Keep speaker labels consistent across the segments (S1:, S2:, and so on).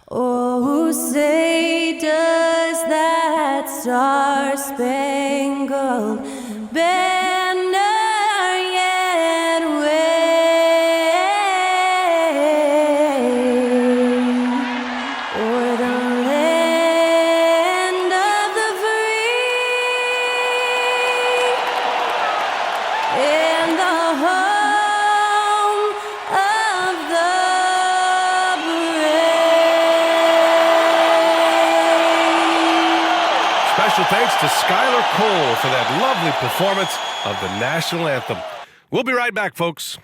S1: Oh, say does that star-spangled banner yet wave o'er the land of the free and the home of the
S2: Special thanks to Skylar Cole for that lovely performance of the national anthem. We'll be right back, folks.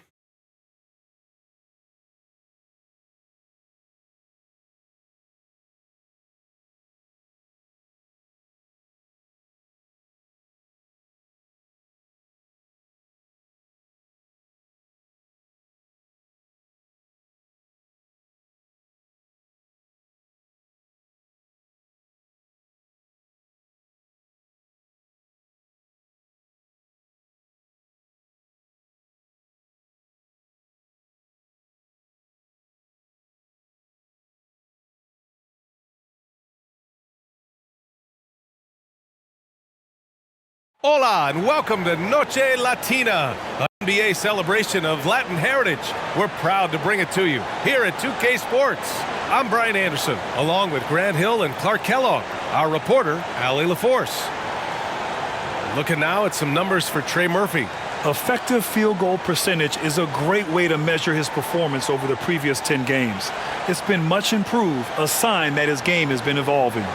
S2: Hola and welcome to Noche Latina, an NBA celebration of Latin heritage. We're proud to bring it to you here at 2K Sports. I'm Brian Anderson, along with Grant Hill and Clark Kellogg, our reporter, Allie LaForce. Looking now at some numbers for Trey Murphy.
S3: Effective field goal percentage is a great way to measure his performance over the previous 10 games. It's been much improved, a sign that his game has been evolving.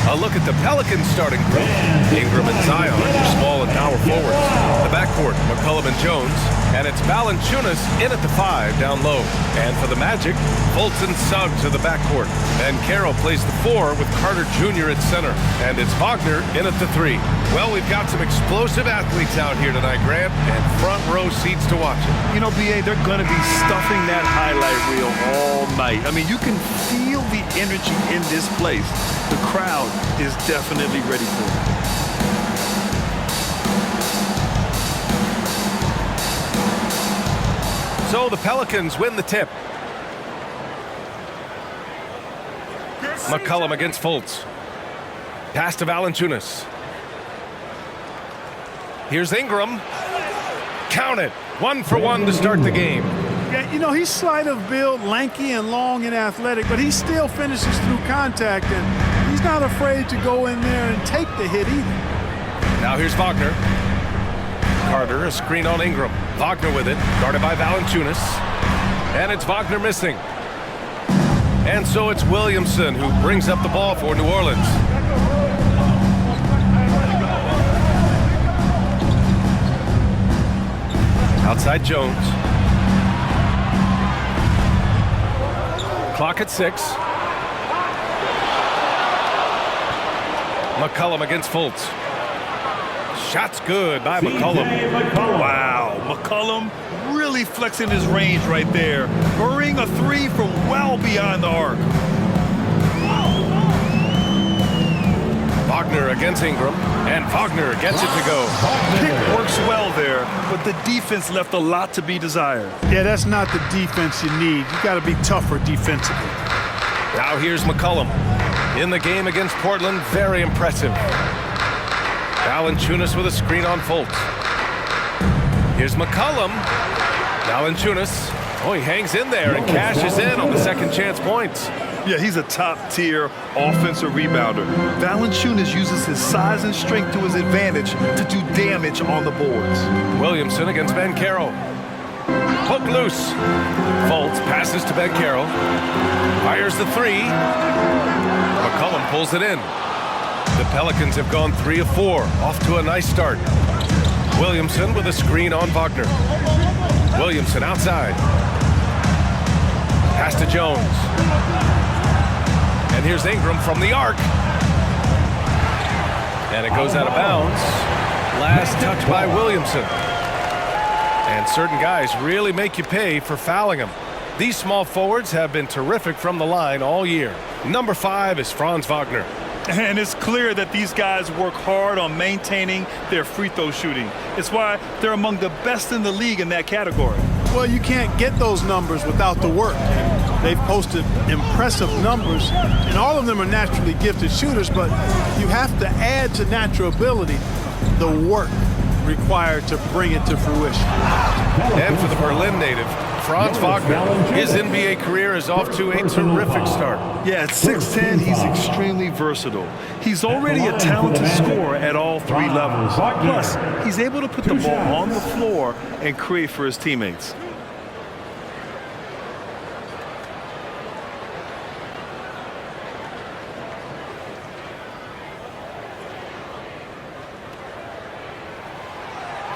S2: A look at the Pelicans starting group. Ingram and Zion, your small and power forwards. The backcourt, McCollum and Jones. And it's Valanciunas in at the 5 down low. And for the Magic, Fultz and Suggs are the backcourt. And Carroll plays the 4 with Carter Jr. at center. And it's Wagner in at the 3. Well, we've got some explosive athletes out here tonight, Grant, and front row seats to watch it.
S3: You know, B.A., they're going to be stuffing that highlight reel all night. I mean, you can feel the energy in this place. The crowd is definitely ready for it.
S2: So the Pelicans win the tip. McCollum against Fultz. Pass to Valanciunas. Here's Ingram. Count it. 1 for 1 to start the game.
S4: Yeah, you know, he's slight of build, lanky and long and athletic, but he still finishes through contact, and he's not afraid to go in there and take the hit either.
S2: Now here's Wagner. Carter, a screen on Ingram. Wagner with it, guarded by Valanciunas. And it's Wagner missing. And so it's Williamson who brings up the ball for New Orleans. Outside Jones. Clock at 6. McCollum against Fultz. Shot's good by McCollum.
S3: Wow, McCollum really flexing his range right there. Burying a 3 from well beyond the arc.
S2: Wagner against Ingram, and Wagner gets it to go.
S3: Pick works well there, but the defense left a lot to be desired.
S4: Yeah, that's not the defense you need. You got to be tougher defensively.
S2: Now here's McCollum. In the game against Portland, very impressive. Valanciunas with a screen on Fultz. Here's McCollum. Valanciunas. Oh, he hangs in there and cashes in on the second chance points.
S3: Yeah, he's a top-tier offensive rebounder. Valanciunas uses his size and strength to his advantage to do damage on the boards.
S2: Williamson against Ben Carroll. Poke loose. Fultz passes to Ben Carroll. Fires the 3. McCollum pulls it in. The Pelicans have gone 3 of 4. Off to a nice start. Williamson with a screen on Wagner. Williamson outside. Pass to Jones. And here's Ingram from the arc. And it goes out of bounds. Last touch by Williamson. And certain guys really make you pay for fouling them. These small forwards have been terrific from the line all year. Number 5 is Franz Wagner.
S3: And it's clear that these guys work hard on maintaining their free throw shooting. It's why they're among the best in the league in that category.
S4: Well, you can't get those numbers without the work. They've posted impressive numbers, and all of them are naturally gifted shooters, but you have to add to natural ability the work required to bring it to fruition.
S2: And for the Berlin native, Franz Wagner, his NBA career is off to a terrific start.
S3: Yeah, at 6'10", he's extremely versatile. He's already a talented scorer at all three levels. Plus, he's able to put the ball on the floor and create for his teammates.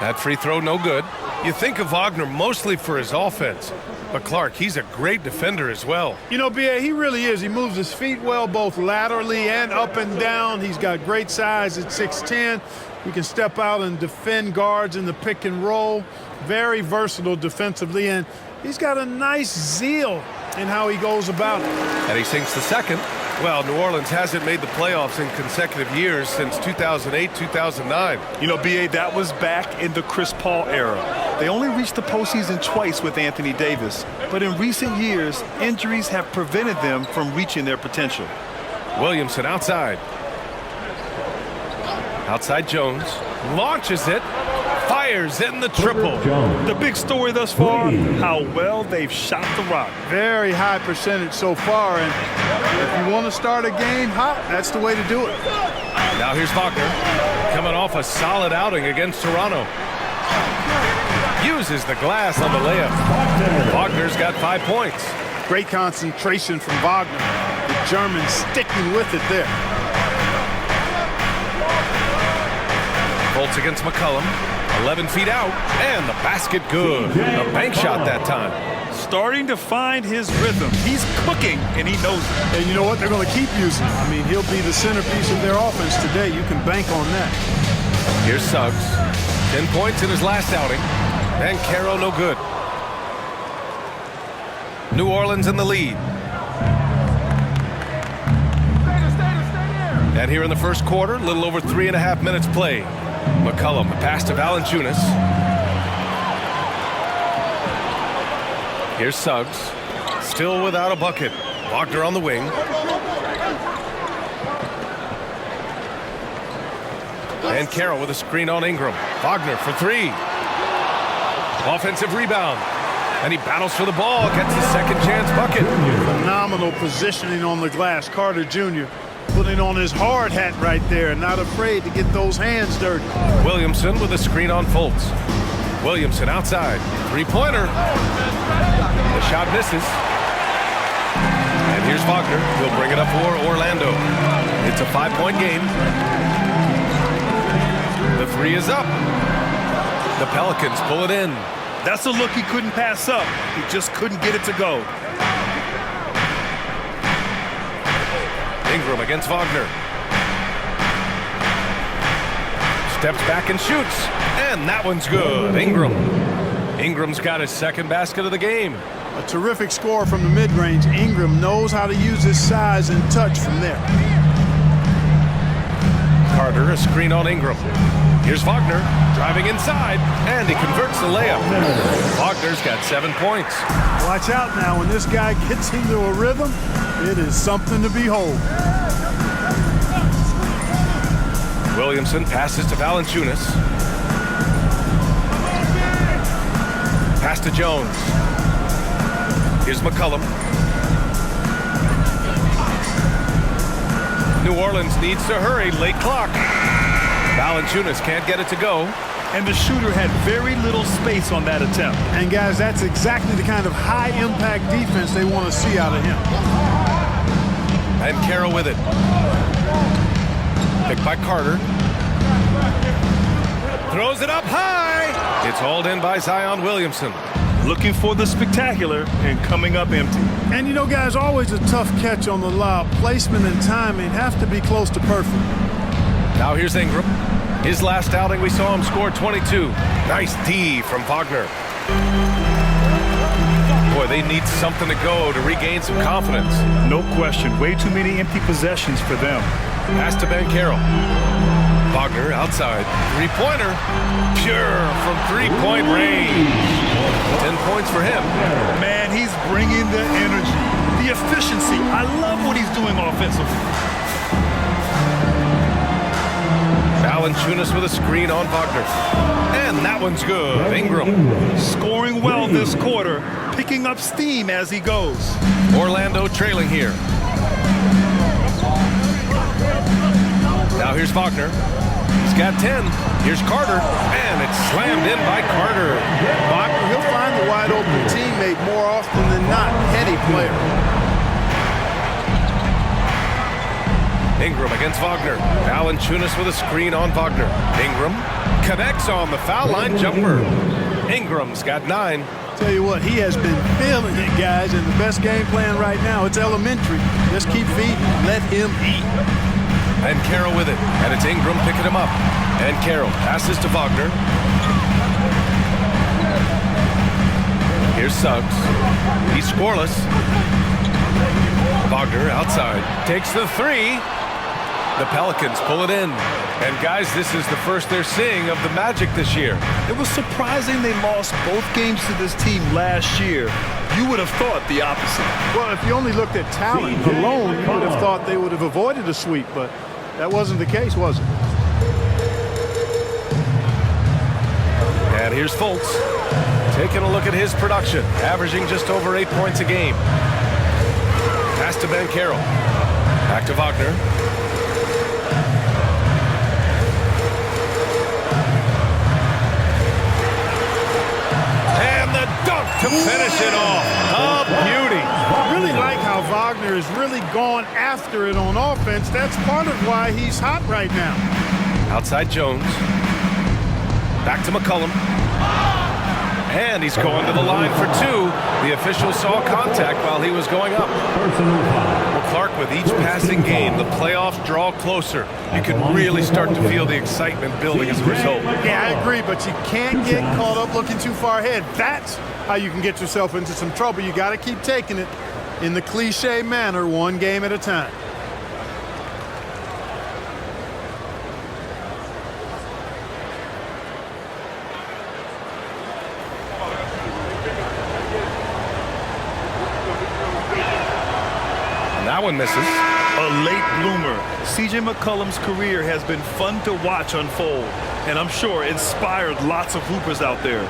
S2: That free throw, no good. You think of Wagner mostly for his offense, but Clark, he's a great defender as well.
S4: You know, B.A., he really is. He moves his feet well, both laterally and up and down. He's got great size at 6'10". He can step out and defend guards in the pick and roll. Very versatile defensively, and he's got a nice zeal in how he goes about it.
S2: And he sinks the second. Well, New Orleans hasn't made the playoffs in consecutive years since 2008, 2009.
S3: You know, B.A., that was back in the Chris Paul era. They only reached the postseason twice with Anthony Davis, but in recent years, injuries have prevented them from reaching their potential.
S2: Williamson outside. Outside Jones. Launches it. Fires in the triple.
S3: The big story thus far, how well they've shot the rock.
S4: Very high percentage so far, and if you want to start a game hot, that's the way to do it.
S2: Now here's Wagner, coming off a solid outing against Toronto. Uses the glass on the layup. Wagner's got 5 points.
S4: Great concentration from Wagner. The German sticking with it there.
S2: Bolts against McCollum. 11 feet out, and the basket good. A bank shot that time.
S3: Starting to find his rhythm. He's cooking, and he knows it.
S4: And you know what? They're going to keep using him. I mean, he'll be the centerpiece of their offense today. You can bank on that.
S2: Here's Suggs. 10 points in his last outing. And Caro no good. New Orleans in the lead. And here in the first quarter, a little over 3.5 minutes played. McCollum, a pass to Valanciunas. Here's Suggs, still without a bucket. Wagner on the wing. And Carroll with a screen on Ingram. Wagner for three. Offensive rebound. And he battles for the ball, gets the second chance bucket.
S4: Phenomenal positioning on the glass. Carter Jr. putting on his hard hat right there, not afraid to get those hands dirty.
S2: Williamson with a screen on Fultz. Williamson outside. Three-pointer. The shot misses. And here's Wagner. He'll bring it up for Orlando. It's a 5-point game. The three is up. The Pelicans pull it in.
S3: That's a look he couldn't pass up. He just couldn't get it to go.
S2: Ingram against Wagner. Steps back and shoots. And that one's good. Ingram's got his second basket of the game.
S4: A terrific score from the mid-range. Ingram knows how to use his size and touch from there.
S2: Carter, a screen on Ingram. Here's Wagner driving inside, and he converts the layup. Wagner's got 7 points.
S4: Watch out now. When this guy gets into a rhythm, it is something to behold.
S2: Williamson passes to Valanciunas. Pass to Jones. Here's McCollum. New Orleans needs to hurry. Late clock. Valanciunas can't get it to go.
S3: And the shooter had very little space on that attempt.
S4: And guys, that's exactly the kind of high-impact defense they want to see out of him.
S2: And Carroll with it. Picked by Carter. Throws it up high. It's hauled in by Zion Williamson.
S3: Looking for the spectacular and coming up empty.
S4: And you know, guys, always a tough catch on the lob. Placement and timing have to be close to perfect.
S2: Now here's Ingram. His last outing, we saw him score 22. Nice D from Wagner. Boy, they need something to go to regain some confidence.
S3: No question. Way too many empty possessions for them.
S2: Pass to Ben Carroll. Wagner outside. Three-pointer. Pure from three-point range. 10 points for him.
S3: Man, he's bringing the energy, the efficiency. I love what he's doing offensively.
S2: Valanciunas with a screen on Wagner. And that one's good. Ingram.
S3: Scoring well this quarter, picking up steam as he goes.
S2: Orlando trailing here. Now here's Wagner. He's got 10. Here's Carter. And it's slammed in by Carter.
S4: Wagner, he'll find the wide open teammate more often than not. Heady player.
S2: Ingram against Wagner. Valanciunas with a screen on Wagner. Ingram connects on the foul line jumper. Ingram's got 9.
S4: Tell you what, he has been feeling it, guys, and the best game plan right now, it's elementary. Just keep feeding, let him eat.
S2: And Carroll with it. And it's Ingram picking him up. And Carroll passes to Wagner. Here's Suggs. He's scoreless. Wagner outside. Takes the 3. The Pelicans pull it in. And guys, this is the first they're seeing of the Magic this year.
S3: It was surprising they lost both games to this team last year. You would have thought the opposite.
S4: Well, if you only looked at talent alone, you would have thought they would have avoided a sweep, but that wasn't the case, was it?
S2: And here's Fultz. Taking a look at his production, averaging just over 8 points a game. Pass to Ben Carroll. Back to Wagner. And the dunk to finish it off. A beauty.
S4: I really like how Wagner has really gone after it on offense. That's part of why he's hot right now.
S2: Outside Jones. Back to McCollum. And he's going to the line for 2. The official saw contact while he was going up. Well, Clark, with each passing game, the playoffs draw closer. You can really start to feel the excitement building as a result.
S4: Yeah, I agree, but you can't get caught up looking too far ahead. That's how you can get yourself into some trouble. You got to keep taking it in the cliche manner, one game at a time.
S2: That one misses.
S3: A late bloomer. C.J. McCollum's career has been fun to watch unfold, and I'm sure inspired lots of hoopers out there.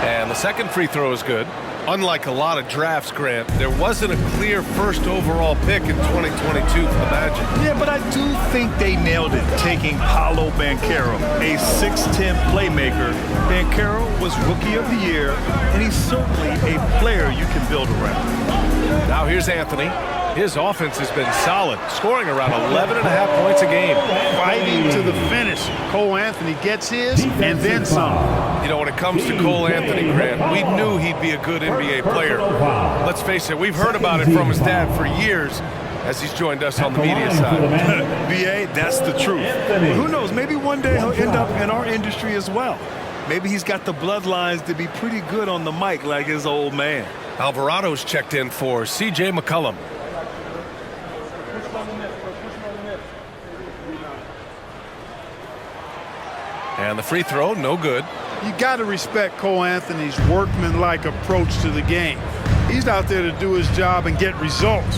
S2: And the second free throw is good. Unlike a lot of drafts, Grant, there wasn't a clear first overall pick in 2022 for the Magic.
S3: Yeah, but I do think they nailed it, taking Paolo Banchero, a 6'10 playmaker. Banchero was Rookie of the Year, and he's certainly a player you can build around.
S2: Now here's Anthony. His offense has been solid, scoring around 11.5 points a game.
S4: Fighting to the finish. Cole Anthony gets his and then some.
S2: You know, when it comes to Cole Anthony, Grant, we knew he'd be a good NBA player. Let's face it, we've heard about it from his dad for years as he's joined us on the media side.
S3: B.A., that's the truth. Who knows, maybe one day he'll end up in our industry as well. Maybe he's got the bloodlines to be pretty good on the mic like his old man.
S2: Alvarado's checked in for C.J. McCollum. And the free throw, no good.
S4: You got to respect Cole Anthony's workmanlike approach to the game. He's out there to do his job and get results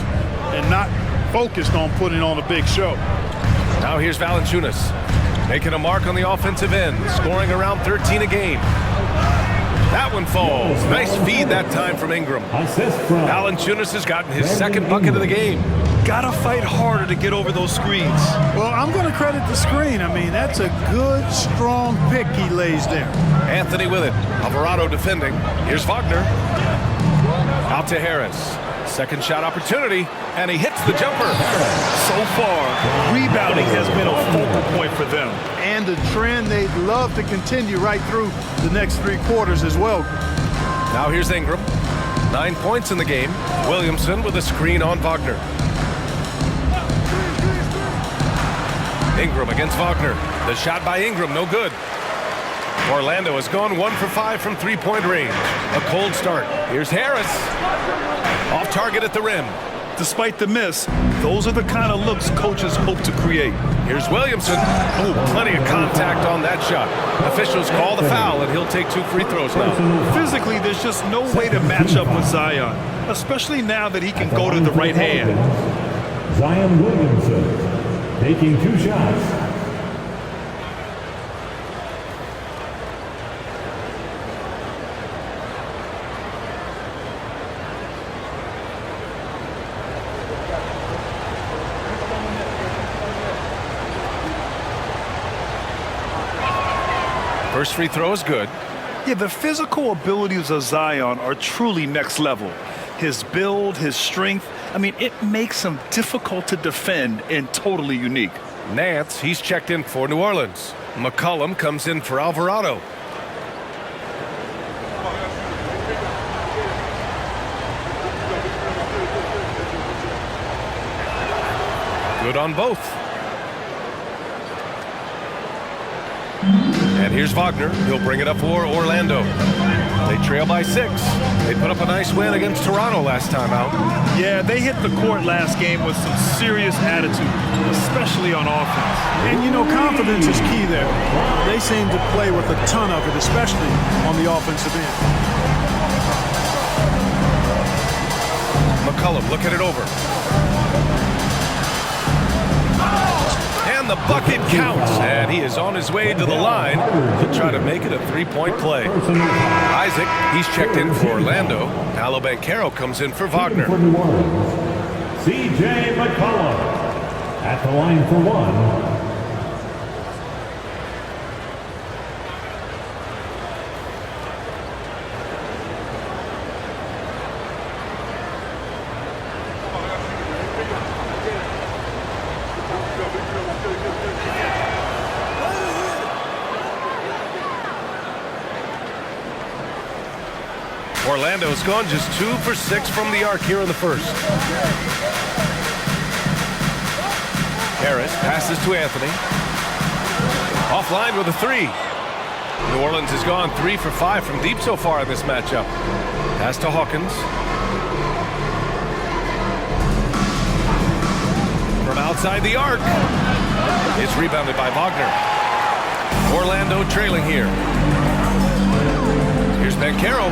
S4: and not focused on putting on a big show.
S2: Now here's Valanciunas, making a mark on the offensive end, scoring around 13 a game. That one falls. Nice feed that time from Ingram. Valanciunas has gotten his second bucket of the game.
S3: Gotta fight harder to get over those screens.
S4: Well, I'm going to credit the screen. I mean, that's a good, strong pick he lays there.
S2: Anthony with it. Alvarado defending. Here's Wagner. Out to Harris. Second shot opportunity, and he hits the jumper.
S3: So far, rebounding has been a focal point for them.
S4: And a trend they'd love to continue right through the next 3 quarters as well.
S2: Now here's Ingram. 9 points in the game. Williamson with a screen on Wagner. Ingram against Wagner. The shot by Ingram, no good. Orlando has gone 1 for 5 from three-point range. A cold start. Here's Harris. Off target at the rim.
S3: Despite the miss, those are the kind of looks coaches hope to create.
S2: Here's Williamson. Oh, plenty of contact on that shot. Officials call the foul, and he'll take 2 free throws now.
S3: Physically, there's just no way to match up with Zion, especially now that he can go to the right hand.
S5: Zion Williamson taking 2 shots.
S2: First free throw is good.
S3: Yeah, the physical abilities of Zion are truly next level. His build, his strength, I mean, it makes him difficult to defend and totally unique.
S2: Nance, he's checked in for New Orleans. McCollum comes in for Alvarado. Good on both. And here's Wagner. He'll bring it up for Orlando. They trail by 6. They put up a nice win against Toronto last time out.
S3: Yeah, they hit the court last game with some serious attitude, especially on offense.
S4: And, you know, confidence is key there. They seem to play with a ton of it, especially on the offensive end.
S2: McCollum looking it over. And the bucket counts. And he is on his way to the line to try to make it a 3-point play. Isaac, he's checked in for Orlando. Paolo Banchero comes in for Wagner.
S5: C.J. McCollum at the line for 1.
S2: Orlando's gone just 2 for 6 from the arc here in the first. Harris passes to Anthony. Offline with a 3. New Orleans has gone 3 for 5 from deep so far in this matchup. Pass to Hawkins. From outside the arc. It's rebounded by Wagner. Orlando trailing here. Here's Banchero.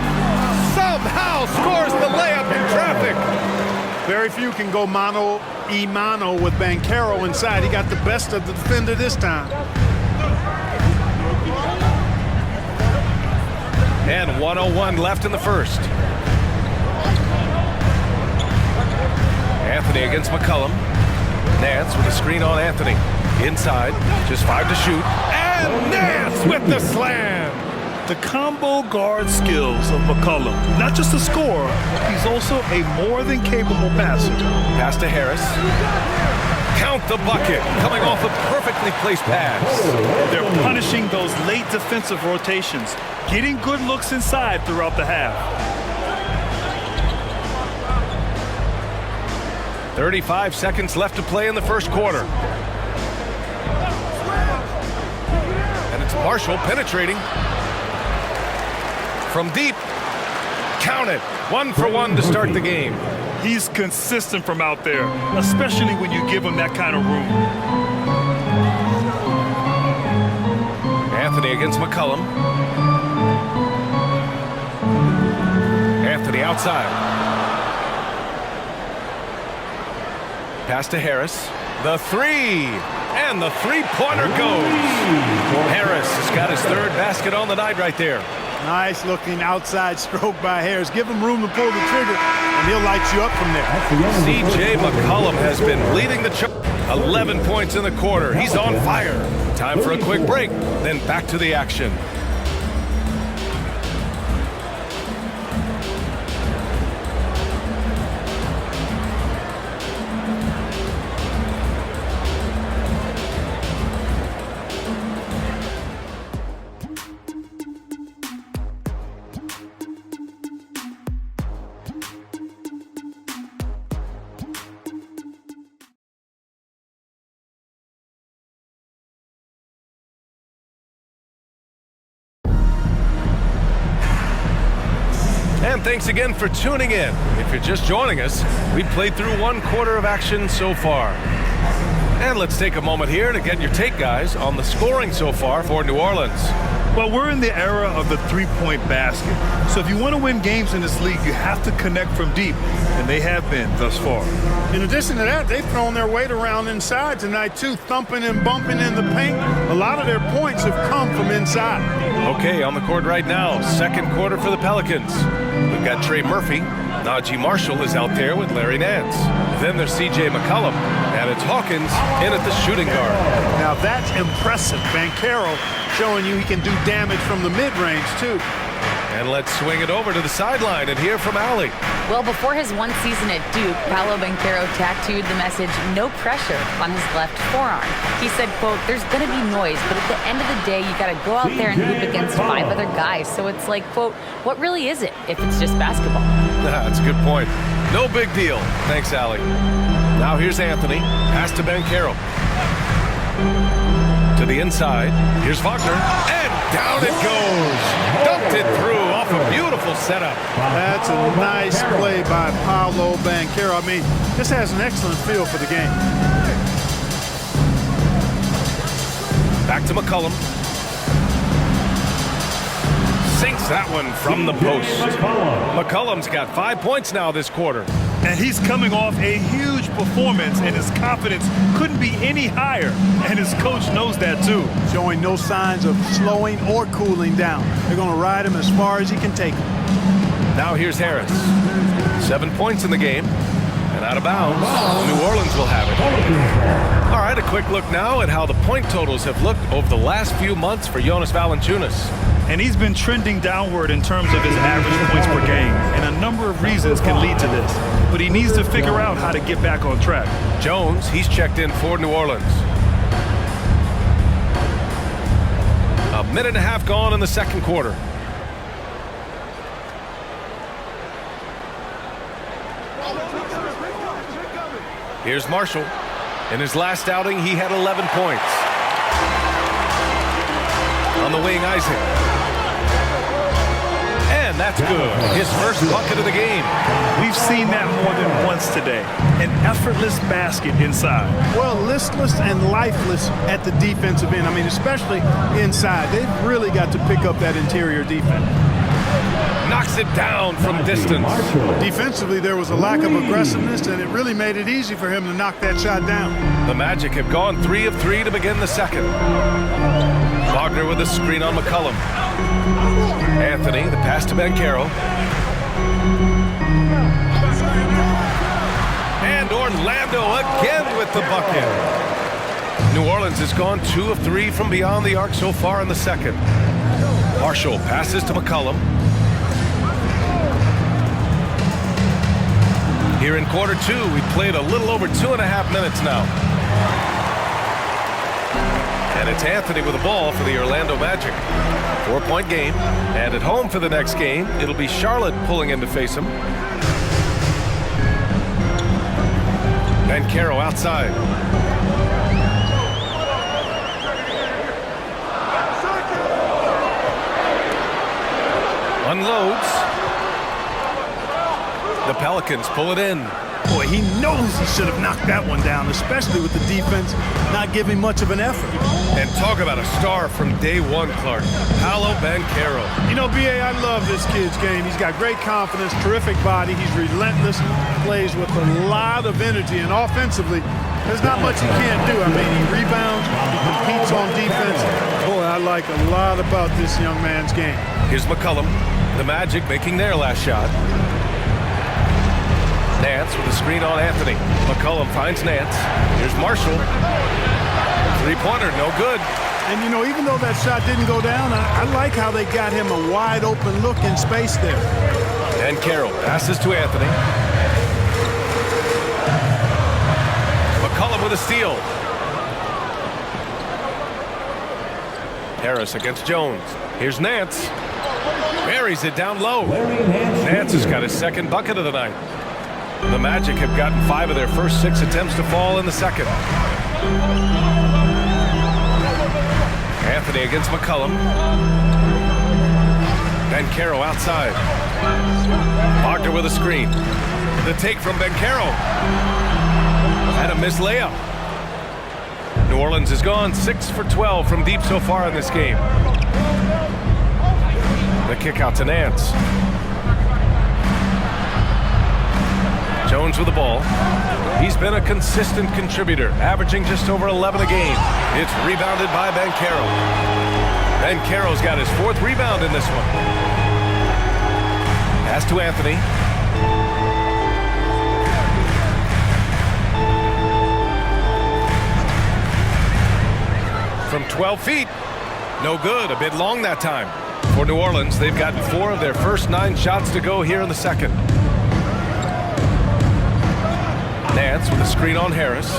S2: Somehow scores the layup in traffic.
S4: Very few can go mano-a-mano with Banchero inside. He got the best of the defender this time.
S2: And 1:01 left in the first. Anthony against McCollum. Nance with a screen on Anthony. Inside, just 5 to shoot. And Nance with the slam.
S3: The combo guard skills of McCollum, not just a scorer, he's also a more than capable passer.
S2: Pass to Harris. Count the bucket, coming off a perfectly placed pass.
S3: They're punishing those late defensive rotations, getting good looks inside throughout the half.
S2: 35 seconds left to play in the first quarter. And it's Marshall penetrating. From deep, count it. 1 for 1 to start the game.
S3: He's consistent from out there, especially when you give him that kind of room.
S2: Anthony against McCollum. Anthony outside. Pass to Harris. The 3. And the 3-pointer goes. Harris has got his 3rd basket on the night right there.
S4: Nice looking outside stroke by Harris. Give him room to pull the trigger, and he'll light you up from there.
S2: C.J. McCollum has been leading the charge. 11 points in the quarter. He's on fire. Time for a quick break, then back to the action. And thanks again for tuning in. If you're just joining us, we've played through 1 quarter of action so far. And let's take a moment here to get your take, guys, on the scoring so far for New Orleans.
S3: Well, we're in the era of the three-point basket. So if you want to win games in this league, you have to connect from deep, and they have been thus far.
S4: In addition to that, they've thrown their weight around inside tonight, too, thumping and bumping in the paint. A lot of their points have come from inside.
S2: Okay, on the court right now, second quarter for the Pelicans. We've got Trey Murphy. Najee Marshall is out there with Larry Nance. Then there's C.J. McCollum, and it's Hawkins in at the shooting guard.
S4: Now that's impressive. Banchero showing you he can do damage from the mid-range, too.
S2: And let's swing it over to the sideline and hear from Allie.
S6: Well, before his 1 season at Duke, Paolo Banchero tattooed the message, "No pressure," on his left forearm. He said, quote, "There's going to be noise, but at the end of the day, you got to go out there and hoop against 5 other guys. So it's like, quote, what really is it if it's just basketball?"
S2: That's a good point. No big deal. Thanks, Allie. Now here's Anthony. Pass to Banchero. To the inside. Here's Wagner. And down it goes. Dunked it through off a beautiful setup.
S4: That's a nice play by Paolo Banchero. I mean, this has an excellent feel for the game.
S2: Back to McCollum. Sinks that one from the post. McCollum's got 5 points now this quarter.
S3: And he's coming off a huge performance, and his confidence couldn't be any higher. And his coach knows that, too.
S4: Showing no signs of slowing or cooling down. They're going to ride him as far as he can take him.
S2: Now here's Harris. 7 points in the game. And out of bounds, New Orleans will have it. All right, a quick look now at how the point totals have looked over the last few months for Jonas Valanciunas.
S3: And he's been trending downward in terms of his average points per game. And a number of reasons can lead to this. But he needs to figure out how to get back on track.
S2: Jones, he's checked in for New Orleans. A minute and a half gone in the second quarter. Here's Marshall. In his last outing, he had 11 points. On the wing, Isaac. And that's good. His first bucket of the game.
S3: We've seen that more than once today. An effortless basket inside.
S4: Well, listless and lifeless at the defensive end. I mean, especially inside. They've really got to pick up that interior defense.
S2: Knocks it down from distance.
S4: Defensively, there was a lack of aggressiveness, and it really made it easy for him to knock that shot down.
S2: The Magic have gone 3 of 3 to begin the second. Wagner with a screen on McCollum. Anthony, the pass to Banchero. And Orlando again with the bucket. New Orleans has gone 2 of 3 from beyond the arc so far in the second. Marshall passes to McCollum. Here in quarter 2, we played a little over 2.5 minutes now. And it's Anthony with the ball for the Orlando Magic. 4-point game. And at home for the next game, it'll be Charlotte pulling in to face him. Banchero outside. Unloads. The Pelicans pull it in.
S4: Boy, he knows he should have knocked that one down, especially with the defense not giving much of an effort.
S2: And talk about a star from day one, Clark. Paolo Banchero.
S4: You know, B.A., I love this kid's game. He's got great confidence, terrific body. He's relentless, plays with a lot of energy, and offensively, there's not much he can't do. I mean, he rebounds, he competes on defense. Boy, I like a lot about this young man's game.
S2: Here's McCollum. The Magic making their last shot. Nance with a screen on Anthony. McCollum finds Nance. Here's Marshall. Three-pointer, no good.
S4: And, you know, even though that shot didn't go down, I like how they got him a wide-open look in space there.
S2: And Carroll passes to Anthony. McCollum with a steal. Harris against Jones. Here's Nance. Buries it down low. Nance has got his second bucket of the night. The Magic have gotten 5 of their first 6 attempts to fall in the second. Anthony against McCollum. Banchero outside. Wagner with a screen. The take from Banchero. And a missed layup. New Orleans has gone 6 for 12 from deep so far in this game. The kick out to Nance. Jones with the ball. He's been a consistent contributor, averaging just over 11 a game. It's rebounded by Banchero. Banchero's got his 4th rebound in this one. Pass to Anthony. From 12 feet. No good. A bit long that time. For New Orleans, they've gotten 4 of their first 9 shots to go here in the second. Nance with a screen on Harris.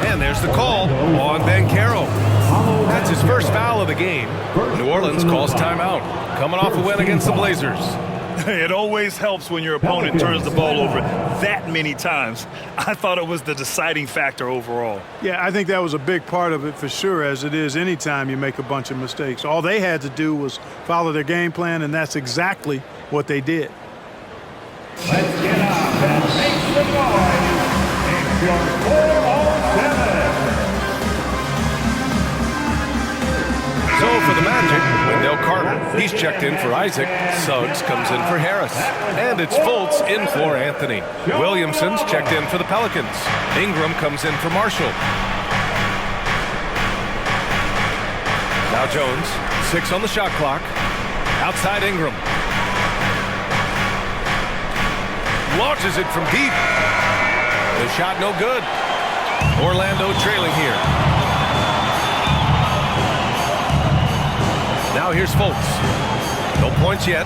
S2: And there's the call on Banchero. That's his first foul of the game. New Orleans calls timeout. Coming off a win against the Blazers.
S3: It always helps when your opponent turns the ball over that many times. I thought it was the deciding factor overall.
S4: Yeah, I think that was a big part of it for sure, as it is anytime you make a bunch of mistakes. All they had to do was follow their game plan, and that's exactly what they did.
S5: Let's get up and make some noise. It's your 4-on-7.
S2: So for the Magic, Wendell Carter, he's checked in for Isaac. Suggs comes in for Harris. And it's Fultz in for Anthony. Williamson's checked in for the Pelicans. Ingram comes in for Marshall. Now Jones, 6 on the shot clock. Outside Ingram. Launches it from deep. The shot no good. Orlando trailing here. Now here's Fultz. No points yet.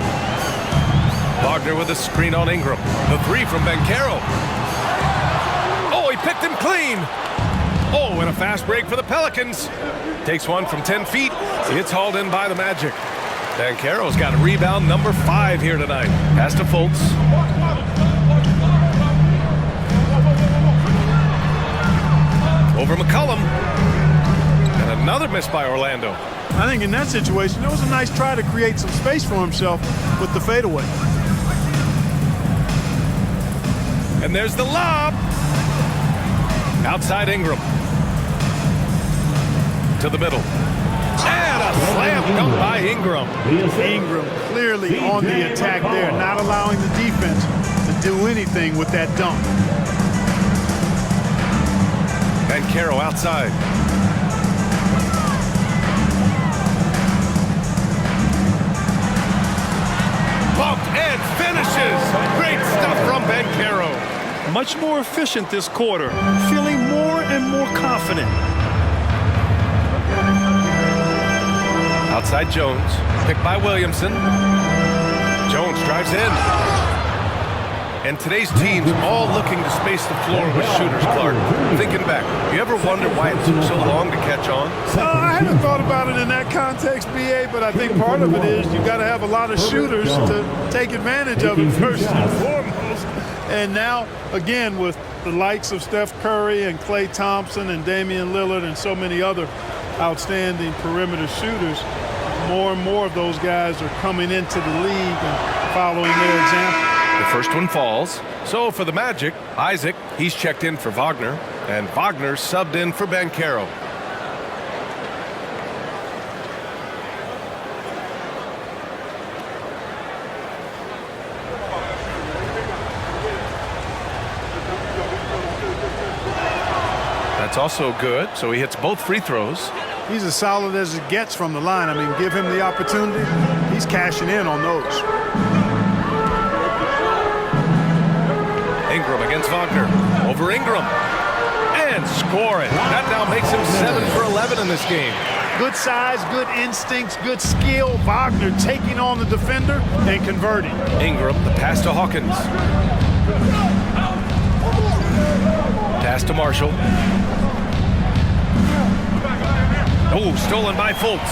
S2: Wagner with a screen on Ingram. The 3 from Banchero. Oh, he picked him clean. Oh, and a fast break for the Pelicans. Takes one from 10 feet. It's hauled in by the Magic. Banchero's got a rebound number 5 here tonight. Pass to Fultz. Over McCollum. And another miss by Orlando.
S4: I think in that situation, it was a nice try to create some space for himself with the fadeaway.
S2: And there's the lob. Outside Ingram. To the middle. And a slam dunk by Ingram.
S4: Ingram clearly on the attack there, not allowing the defense to do anything with that dunk.
S2: Banchero outside. Bumped and finishes. Great stuff from Banchero.
S3: Much more efficient this quarter, feeling more and more confident.
S2: Outside Jones, picked by Williamson. Jones drives in. And today's team's all looking to space the floor with shooters, Clark. Thinking back, you ever wonder why it took so long to catch on?
S4: I haven't thought about it in that context, BA, but I think part of it is you got to have a lot of shooters to take advantage of it first and foremost. And now, again, with the likes of Steph Curry and Klay Thompson and Damian Lillard and so many other outstanding perimeter shooters, more and more of those guys are coming into the league and following their example.
S2: The first one falls. So for the Magic, Isaac, he's checked in for Wagner, and Wagner subbed in for Banchero. That's also good, so he hits both free throws.
S4: He's as solid as it gets from the line. I mean, give him the opportunity. He's cashing in on those.
S2: Ingram against Wagner. Over Ingram. And score it. That now makes him 7 for 11 in this game.
S4: Good size, good instincts, good skill. Wagner taking on the defender and converting.
S2: Ingram, the pass to Hawkins. Pass to Marshall. Oh, stolen by Fultz.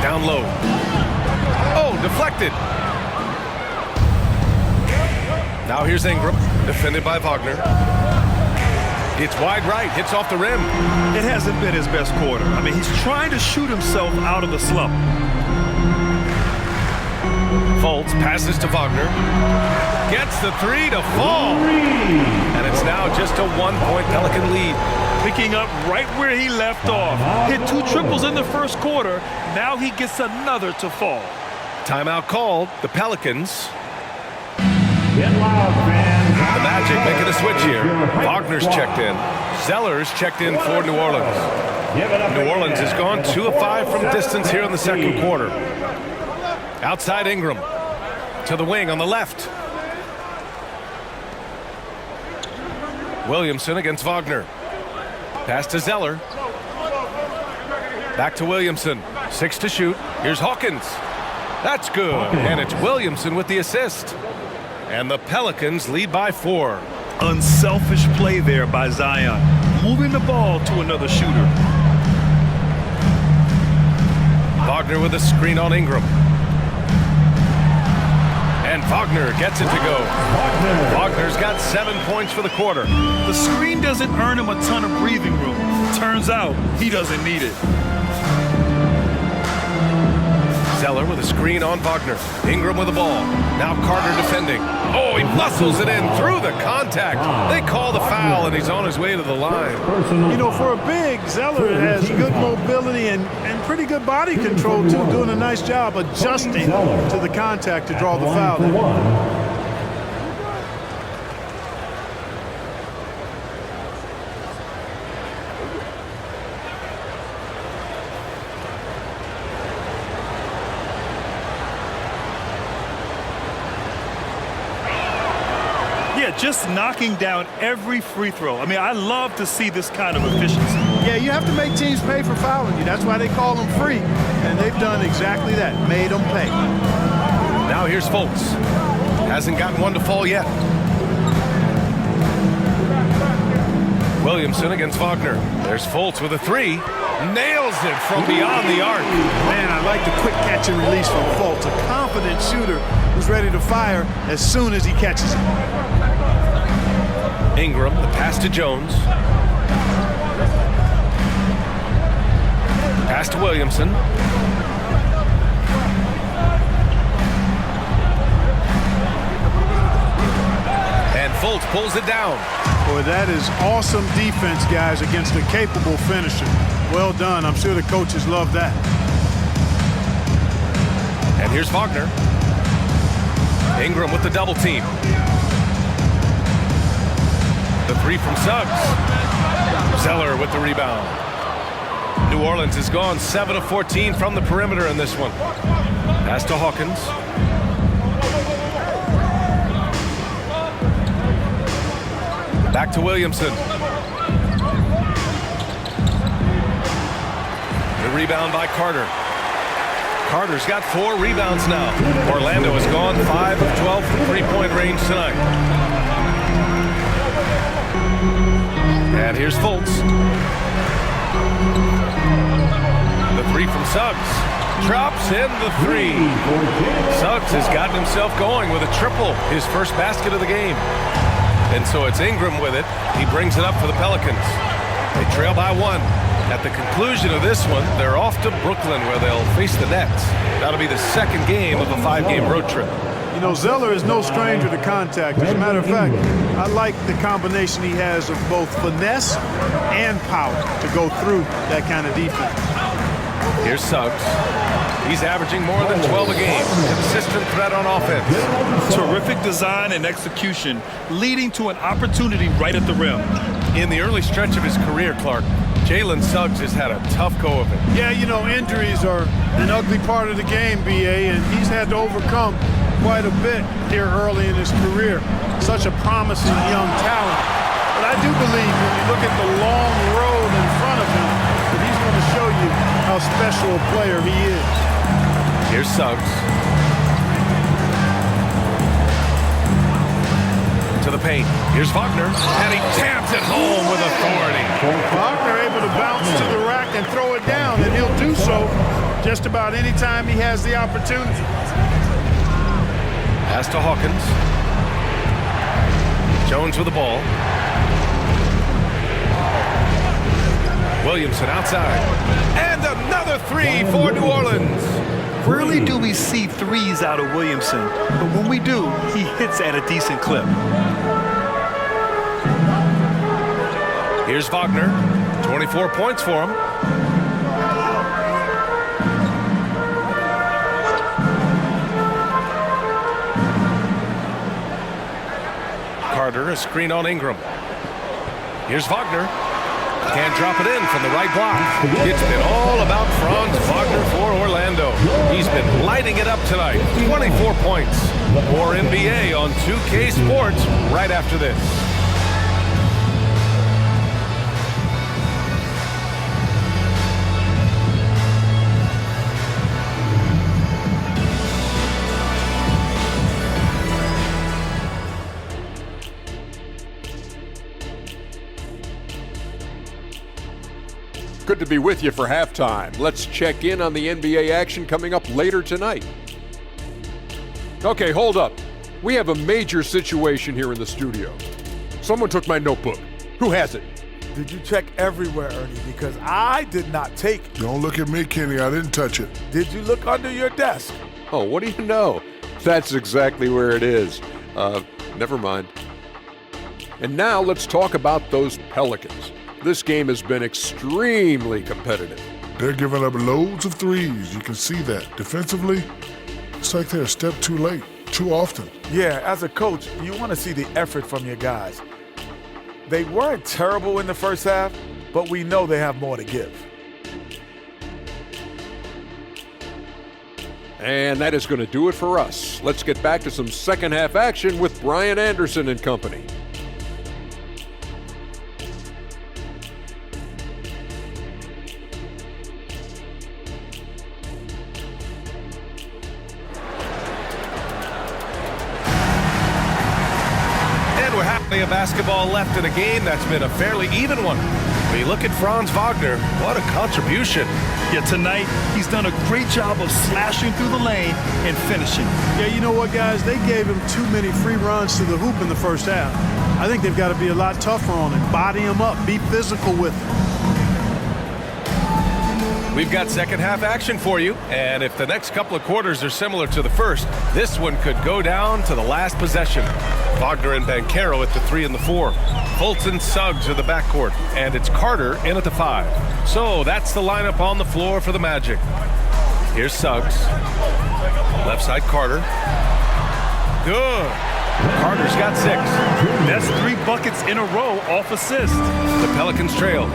S2: Down low. Oh, deflected. Now here's Ingram, defended by Wagner. It's wide right, hits off the rim.
S3: It hasn't been his best quarter. I mean, he's trying to shoot himself out of the slump.
S2: Fultz passes to Wagner. Gets the three to fall. And it's now just a 1-point Pelican lead.
S3: Picking up right where he left off. Hit 2 triples in the first quarter. Now he gets another to fall.
S2: Timeout called. The Pelicans.
S5: Get loud, fans.
S2: The Magic making a switch here. Wagner's checked in. Zeller's checked in for New Orleans. New Orleans has gone 2 of 5 from distance here in the second quarter. Outside Ingram. To the wing on the left. Williamson against Wagner. Pass to Zeller. Back to Williamson. 6 to shoot. Here's Hawkins. That's good. And it's Williamson with the assist. And the Pelicans lead by 4.
S3: Unselfish play there by Zion. Moving the ball to another shooter.
S2: Wagner with a screen on Ingram. And Wagner gets it to go. Wagner's got 7 points for the quarter.
S3: The screen doesn't earn him a ton of breathing room. Turns out he doesn't need it.
S2: Zeller with a screen on Wagner. Ingram with the ball. Now Carter defending. Oh, he muscles it in through the contact. They call the foul, and he's on his way to the line.
S4: You know, for a big, Zeller has good mobility and pretty good body control, too, doing a nice job adjusting to the contact to draw the foul there.
S3: Just knocking down every free throw. I mean, I love to see this kind of efficiency.
S4: Yeah, you have to make teams pay for fouling you. That's why they call them free. And they've done exactly that, made them pay.
S2: Now here's Fultz. Hasn't gotten one to fall yet. Williamson against Wagner. There's Fultz with a 3. Nails it from beyond the arc.
S4: Man, I like the quick catch and release from Fultz. A confident shooter who's ready to fire as soon as he catches it.
S2: Ingram, the pass to Jones. Pass to Williamson. And Fultz pulls it down.
S4: Boy, that is awesome defense, guys, against a capable finisher. Well done. I'm sure the coaches love that.
S2: And here's Wagner. Ingram with the double team. The 3 from Suggs. Zeller with the rebound. New Orleans has gone 7 of 14 from the perimeter in this one. Pass to Hawkins. Back to Williamson. The rebound by Carter. Carter's got 4 rebounds now. Orlando has gone 5 of 12 from three-point range tonight. And here's Fultz. The 3 from Suggs. Drops in the 3. Suggs has gotten himself going with a triple, his first basket of the game. And so it's Ingram with it. He brings it up for the Pelicans. They trail by 1. At the conclusion of this one, they're off to Brooklyn where they'll face the Nets. That'll be the second game of a 5-game road trip.
S4: You know, Zeller is no stranger to contact. As a matter of fact, I like the combination he has of both finesse and power to go through that kind of defense.
S2: Here's Suggs. He's averaging more than 12 a game. Consistent threat on offense.
S3: Terrific design and execution, leading to an opportunity right at the rim.
S2: In the early stretch of his career, Clark, Jalen Suggs has had a tough go of it.
S4: Yeah, you know, injuries are an ugly part of the game, B.A., and he's had to overcome quite a bit here early in his career. Such a promising young talent. But I do believe when you look at the long road in front of him, that he's going to show you how special a player he is.
S2: Here's Suggs. To the paint. Here's Wagner. And he taps it home with authority.
S4: Wagner able to bounce to the rack and throw it down, and he'll do so just about any time he has the opportunity.
S2: Pass to Hawkins. Jones with the ball. Williamson outside. And another three for New Orleans.
S3: Rarely do we see threes out of Williamson, but when we do, he hits at a decent clip.
S2: Here's Wagner. 24 points for him. Carter, a screen on Ingram. Here's Wagner. Can't drop it in from the right block. It's been all about Franz Wagner for Orlando. He's been lighting it up tonight. 24 points. More NBA on 2K Sports right after this.
S7: Good to be with you for halftime. Let's check in on the NBA action coming up later tonight. Okay, hold up. We have a major situation here in the studio. Someone took my notebook. Who has it?
S8: Did you check everywhere, Ernie? Because I did not take it.
S9: Don't look at me, Kenny. I didn't touch it.
S8: Did you look under your desk?
S7: Oh, what do you know? That's exactly where it is. Never mind. And now let's talk about those Pelicans. This game has been extremely competitive.
S9: They're giving up loads of threes. You can see that. Defensively, it's like they're a step too late, too often.
S8: Yeah, as a coach, you want to see the effort from your guys. They weren't terrible in the first half, but we know they have more to give.
S7: And that is going to do it for us. Let's get back to some second half action with Brian Anderson and company.
S2: Of basketball left in a game that's been a fairly even one. When you look at Franz Wagner, what a contribution.
S3: Yeah, tonight he's done a great job of slashing through the lane and finishing.
S4: Yeah, you know what, guys? They gave him too many free runs to the hoop in the first half. I think they've got to be a lot tougher on him, body him up, be physical with him.
S2: We've got second half action for you, and if the next couple of quarters are similar to the first, this one could go down to the last possession. Wagner and Banchero at the 3 and the 4. Fultz and Suggs are the backcourt, and it's Carter in at the 5. So that's the lineup on the floor for the Magic. Here's Suggs. Left side Carter. Good. Carter's got 6.
S3: That's 3 buckets in a row off assist.
S2: The Pelicans trail.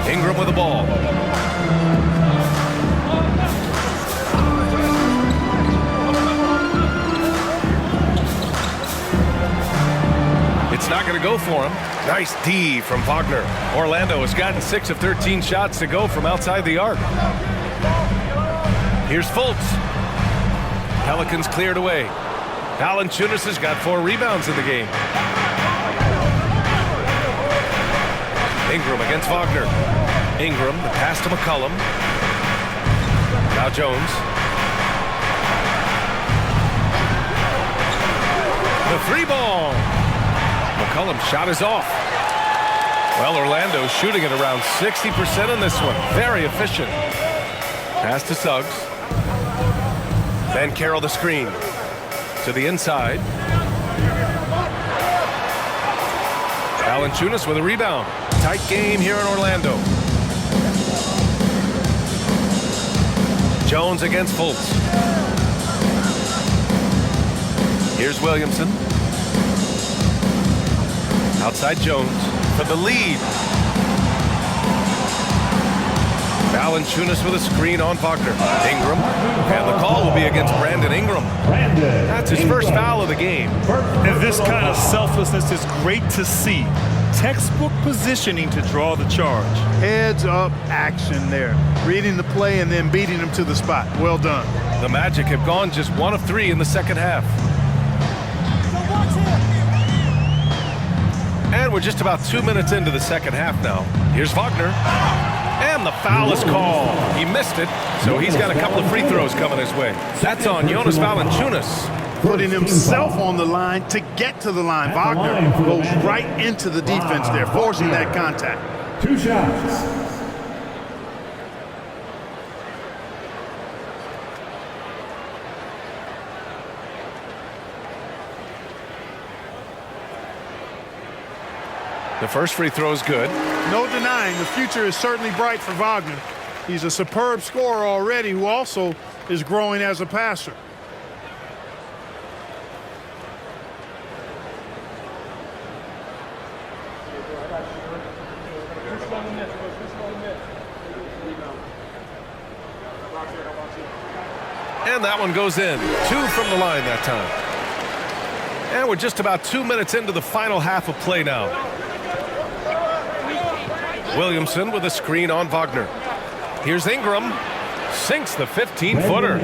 S2: Ingram with the ball. It's not going to go for him. Nice D from Wagner. Orlando has gotten 6 of 13 shots to go from outside the arc. Here's Fultz. Pelicans cleared away. Valanciunas has got 4 rebounds in the game. Ingram against Wagner. Ingram, the pass to McCollum. Now Jones. The 3-ball. McCollum's shot is off. Well, Orlando's shooting at around 60% on this one. Very efficient. Pass to Suggs. Banchero the screen. To the inside. Valanciunas with a rebound. Tight game here in Orlando. Jones against Fultz. Here's Williamson. Outside Jones for the lead. Valanciunas with a screen on Wagner. Ingram. And the call will be against Brandon Ingram. That's his first foul of the game.
S3: And this kind of selflessness is great to see. Textbook positioning to draw the charge.
S4: Heads up action there. Reading the play and then beating him to the spot. Well done.
S2: The Magic have gone just 1 of 3 in the second half. And we're just about 2 minutes into the second half now. Here's Wagner. And the foul is called. He missed it, so he's got a couple of free throws coming his way. That's on Jonas Valanciunas.
S4: putting himself on the line to get to the line. Wagner goes right into the defense there, forcing that contact.
S5: 2 shots.
S2: The first free throw is good.
S4: No denying the future is certainly bright for Wagner. He's a superb scorer already who also is growing as a passer.
S2: And that one goes in. 2 from the line that time. And we're just about 2 minutes into the final half of play now. Williamson with a screen on Wagner. Here's Ingram. Sinks the 15-footer.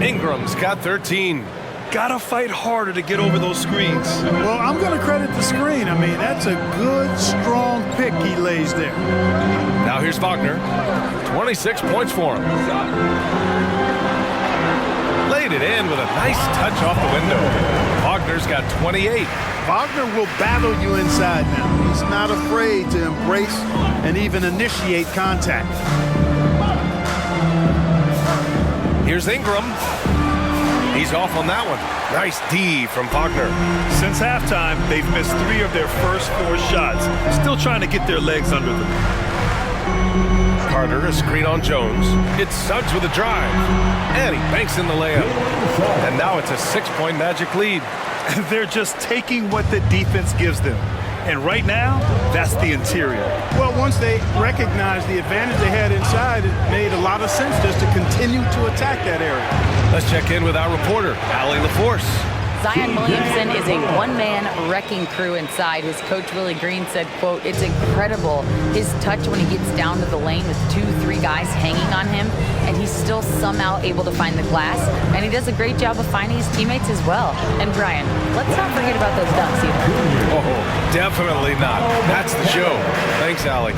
S2: Ingram's got 13.
S3: Gotta fight harder to get over those screens.
S4: Well, I'm going to credit the screen. I mean, that's a good, strong pick he lays there.
S2: Now here's Wagner. 26 points for him. Laid it in with a nice touch off the window. Wagner's got 28.
S4: Wagner will battle you inside now. He's not afraid to embrace and even initiate contact.
S2: Here's Ingram. He's off on that one. Nice D from Wagner.
S3: Since halftime, they've missed 3 of their first 4 shots. Still trying to get their legs under them.
S2: Carter, a screen on Jones. It's Suggs with a drive. And he banks in the layup. And now it's a 6-point Magic lead.
S3: They're just taking what the defense gives them. And right now, that's the interior.
S4: Well, once they recognized the advantage they had inside, it made a lot of sense just to continue to attack that area.
S2: Let's check in with our reporter, Allie LaForce.
S6: Zion Williamson is a one-man wrecking crew inside. His coach, Willie Green, said, quote, "It's incredible his touch when he gets down to the lane with 2-3 guys hanging on him, and he's still somehow able to find the glass, and he does a great job of finding his teammates as well." And Brian, let's not forget about those dunks either.
S2: Oh, definitely not. That's the show. Thanks, Allie.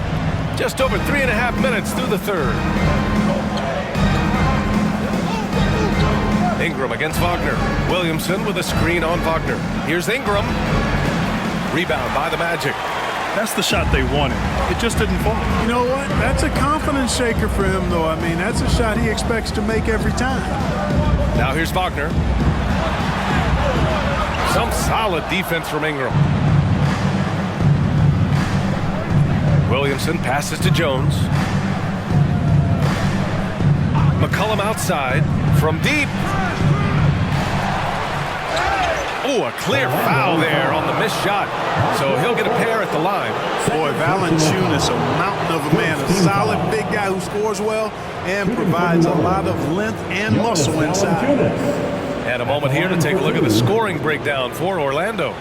S2: Just over 3.5 minutes through the third. Ingram against Wagner. Williamson with a screen on Wagner. Here's Ingram. Rebound by the Magic.
S3: That's the shot they wanted. It just didn't fall.
S4: You know what? That's a confidence shaker for him, though. I mean, that's a shot he expects to make every time.
S2: Now here's Wagner. Some solid defense from Ingram. Williamson passes to Jones. McCollum outside from deep. Oh, a clear foul there on the missed shot. So he'll get a pair at the line.
S4: Boy, Valanciunas, a mountain of a man, a solid big guy who scores well and provides a lot of length and muscle inside.
S2: And a moment here to take a look at the scoring breakdown for Orlando.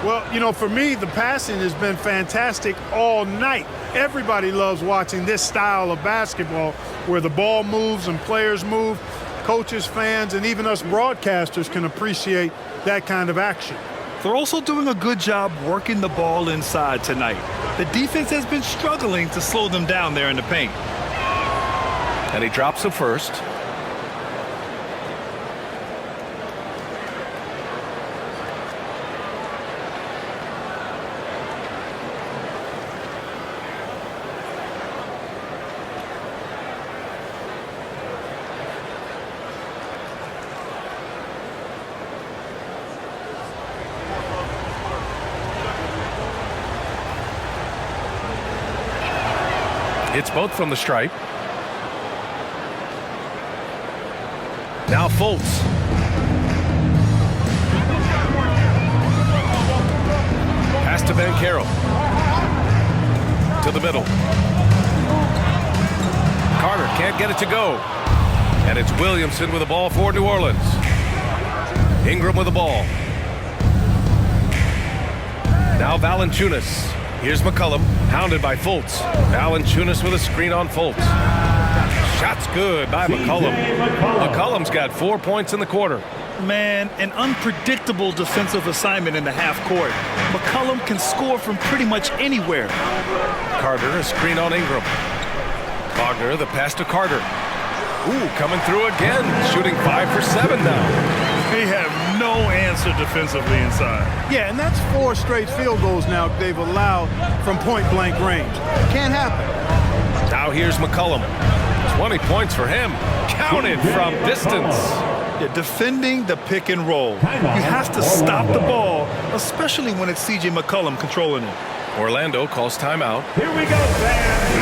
S4: Well, you know, for me, the passing has been fantastic all night. Everybody loves watching this style of basketball where the ball moves and players move. Coaches, fans, and even us broadcasters can appreciate that kind of action.
S3: They're also doing a good job working the ball inside tonight. The defense has been struggling to slow them down there in the paint.
S2: And he drops the first. It's both from the stripe. Now Fultz. Pass to Banchero. To the middle. Carter can't get it to go. And it's Williamson with the ball for New Orleans. Ingram with the ball. Now Valanciunas. Here's McCollum, pounded by Fultz. Valanciunas with a screen on Fultz. Shot's good by McCollum. McCollum's got 4 points in the quarter.
S3: Man, an unpredictable defensive assignment in the half court. McCollum can score from pretty much anywhere.
S2: Carter, a screen on Ingram. Wagner, the pass to Carter. Ooh, coming through again, shooting 5 for 7 now.
S3: They have no no answer defensively inside.
S4: Yeah, and that's 4 straight field goals now they've allowed from point-blank range. Can't happen.
S2: Now here's McCollum. 20 points for him. Counted from distance.
S3: Yeah, defending the pick and roll. You have to stop the ball, especially when it's C.J. McCollum controlling it.
S2: Orlando calls timeout.
S5: Here we go, fans.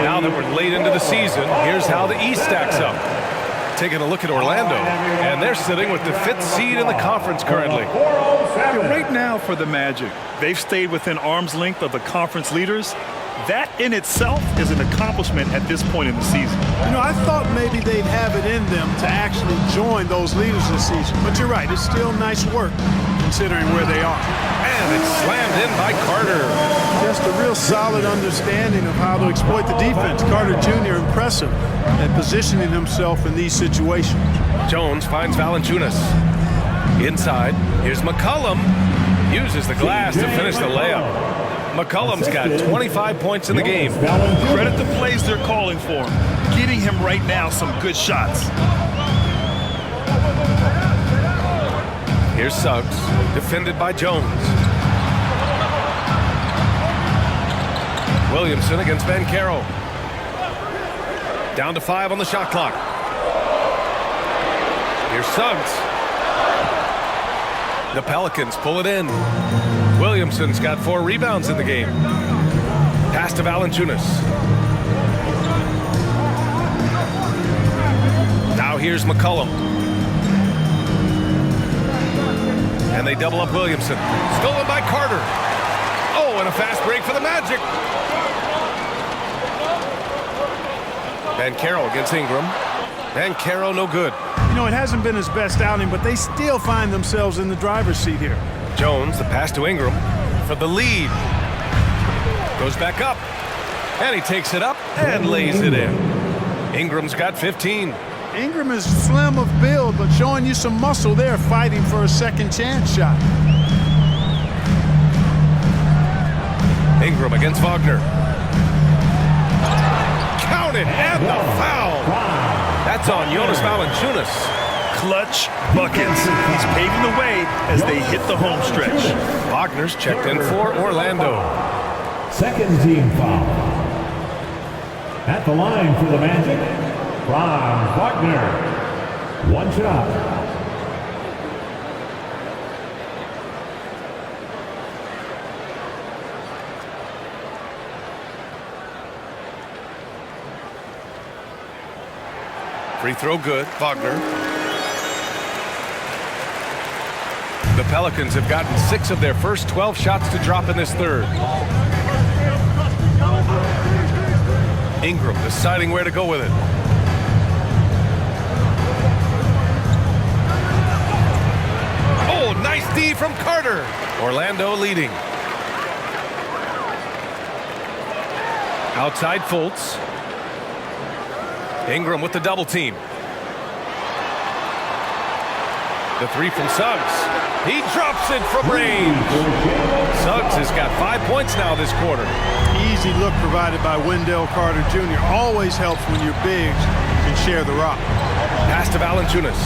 S2: Now that we're late into the season, here's how the East stacks up. Taking a look at Orlando, and they're sitting with the 5th seed in the conference currently.
S3: Yeah, right now for the Magic, they've stayed within arm's length of the conference leaders. That in itself is an accomplishment at this point in the season.
S4: You know, I thought maybe they'd have it in them to actually join those leaders this season. But you're right, it's still nice work considering where they are.
S2: And it's slammed in by Carter.
S4: Just a real solid understanding of how to exploit the defense. Carter Jr. impressive at positioning himself in these situations.
S2: Jones finds Valanciunas. Inside, here's McCollum. Uses the glass to finish the layup. McCollum's got 25 points in the game.
S3: Credit the plays they're calling for him. Getting him right now some good shots.
S2: Here's Suggs, defended by Jones. Williamson against Banchero. Down to 5 on the shot clock. Here's Suggs. The Pelicans pull it in. Williamson's got 4 rebounds in the game. Pass to Valanciunas. Now here's McCollum. And they double up Williamson. Stolen by Carter. Oh, and a fast break for the Magic. Banchero against Ingram. Banchero no good.
S4: You know, it hasn't been his best outing, but they still find themselves in the driver's seat here.
S2: Jones, the pass to Ingram for the lead. Goes back up. And he takes it up and lays it in. Ingram's got 15.
S4: Ingram is slim of build, but showing you some muscle there, fighting for a second chance shot.
S2: Ingram against Wagner. Counted and the foul. That's on Jonas Valanciunas.
S3: Clutch buckets. He's paving the way as they hit the home stretch.
S2: Wagner's checked in for Orlando.
S5: Second team foul. At the line for the Magic, Franz Wagner. 1 shot.
S2: Free throw good, Wagner. The Pelicans have gotten 6 of their first 12 shots to drop in this third. Ingram deciding where to go with it. Oh, nice D from Carter. Orlando leading. Outside Fultz. Ingram with the double team. The 3 from Suggs. He drops it from range. Suggs has got 5 points now this quarter.
S4: Easy look provided by Wendell Carter Jr. Always helps when your bigs can share the rock.
S2: Pass to Valanciunas.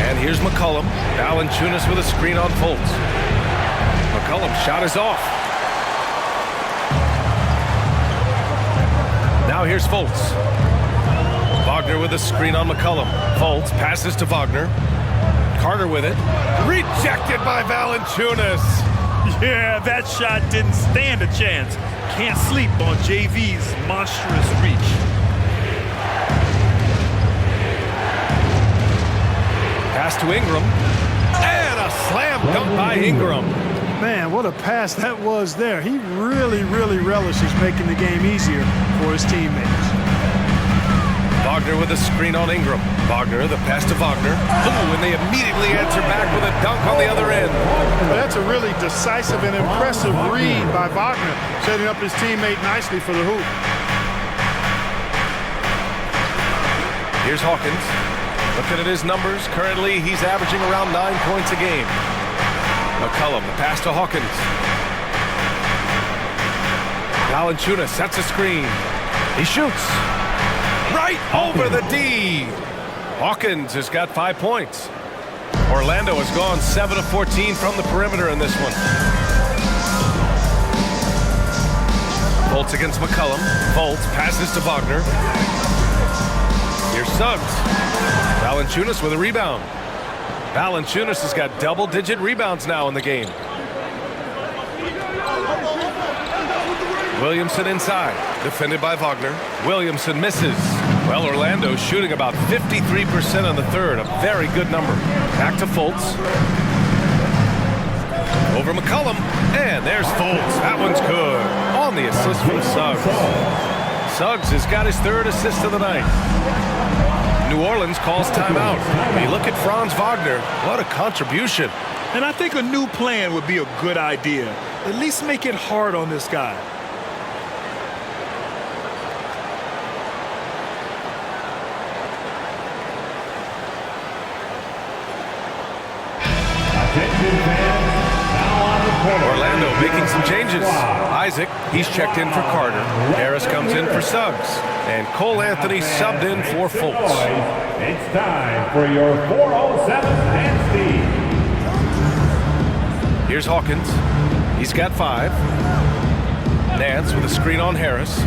S2: And here's McCollum. Valanciunas with a screen on Fultz. McCollum's shot is off. Now here's Fultz. Wagner with a screen on McCollum. Fultz passes to Wagner. Carter with it. Rejected by Valanciunas.
S3: Yeah, that shot didn't stand a chance. Can't sleep on JV's monstrous reach.
S2: Pass to Ingram. And a slam dunk by Ingram.
S4: Man, what a pass that was there. He really relishes making the game easier for his teammates.
S2: Wagner with a screen on Ingram. Wagner, the pass to Wagner. Ooh, and they immediately answer back with a dunk on the other end.
S4: That's a really decisive and impressive read by Wagner, setting up his teammate nicely for the hoop.
S2: Here's Hawkins. Looking at his numbers, currently he's averaging around 9 points a game. McCollum, the pass to Hawkins. Valanciunas sets a screen. He shoots. Right over the D. Hawkins has got 5 points. Orlando has gone 7 of 14 from the perimeter in this one. Volts against McCollum. Volts passes to Wagner. Here's Suggs. Valanciunas with a rebound. Valanciunas has got double-digit rebounds now in the game. Williamson inside, defended by Wagner. Williamson misses. Well, Orlando's shooting about 53% in the third, a very good number. Back to Fultz. Over McCollum, and there's Fultz. That one's good. On the assist from Suggs. Suggs has got his third assist of the night. New Orleans calls timeout. Hey, look at Franz Wagner. What a contribution.
S3: And I think a new plan would be a good idea. At least make it hard on this guy.
S2: Orlando making some changes. Isaac, he's checked in for Carter. Harris comes in for Suggs. And Cole Anthony subbed in for Fultz.
S5: It's time for your 407 Nancy.
S2: Here's Hawkins. He's got 5. Nance with a screen on Harris.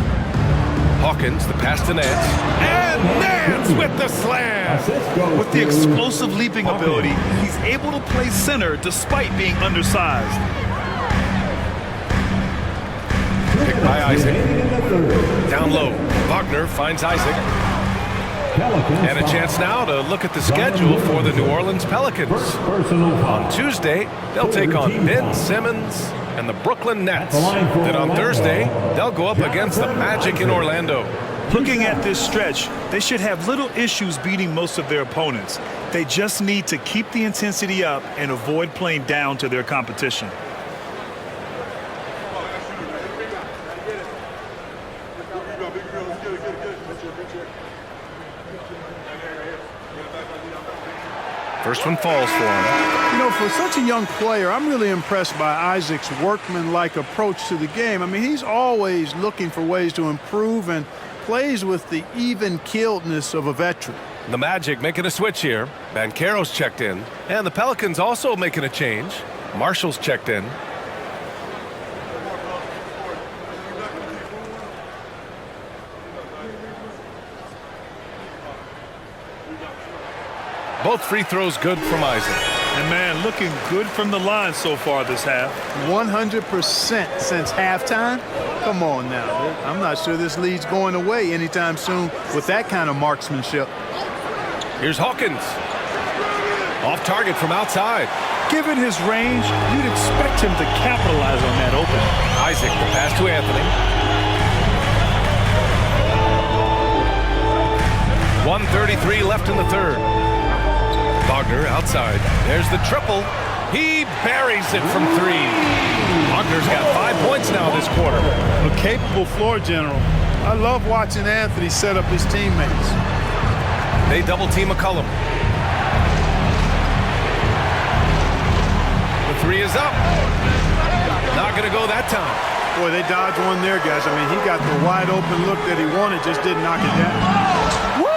S2: Hawkins, the pass to Nance. And Nance with the slam!
S3: With the explosive leaping ability, he's able to play center despite being undersized.
S2: Picked by Isaac. Down low. Wagner finds Isaac. And a chance now to look at the schedule for the New Orleans Pelicans. On Tuesday, they'll take on Ben Simmons and the Brooklyn Nets. Then on Thursday, they'll go up against the Magic in Orlando.
S3: Looking at this stretch, they should have little issues beating most of their opponents. They just need to keep the intensity up and avoid playing down to their competition.
S2: First one falls for him.
S4: You know, for such a young player, I'm really impressed by Isaac's workman-like approach to the game. I mean, he's always looking for ways to improve and plays with the even-keeledness of a veteran.
S2: The Magic making a switch here. Banchero's checked in. And the Pelicans also making a change. Marshall's checked in. Both free throws good from Isaac.
S3: And man, looking good from the line so far this half.
S4: 100% since halftime. Come on now. I'm not sure this lead's going away anytime soon with that kind of marksmanship.
S2: Here's Hawkins. Off target from outside.
S3: Given his range, you'd expect him to capitalize on that opening.
S2: Isaac, the pass to Anthony. 1:33 left in the third. Wagner outside. There's the triple. He buries it from 3. Wagner's got 5 points now this quarter.
S4: A capable floor general. I love watching Anthony set up his teammates.
S2: They double team McCollum. The 3 is up. Not going to go that time.
S4: Boy, they dodged one there, guys. I mean, he got the wide open look that he wanted, just didn't knock it down.
S3: Woo!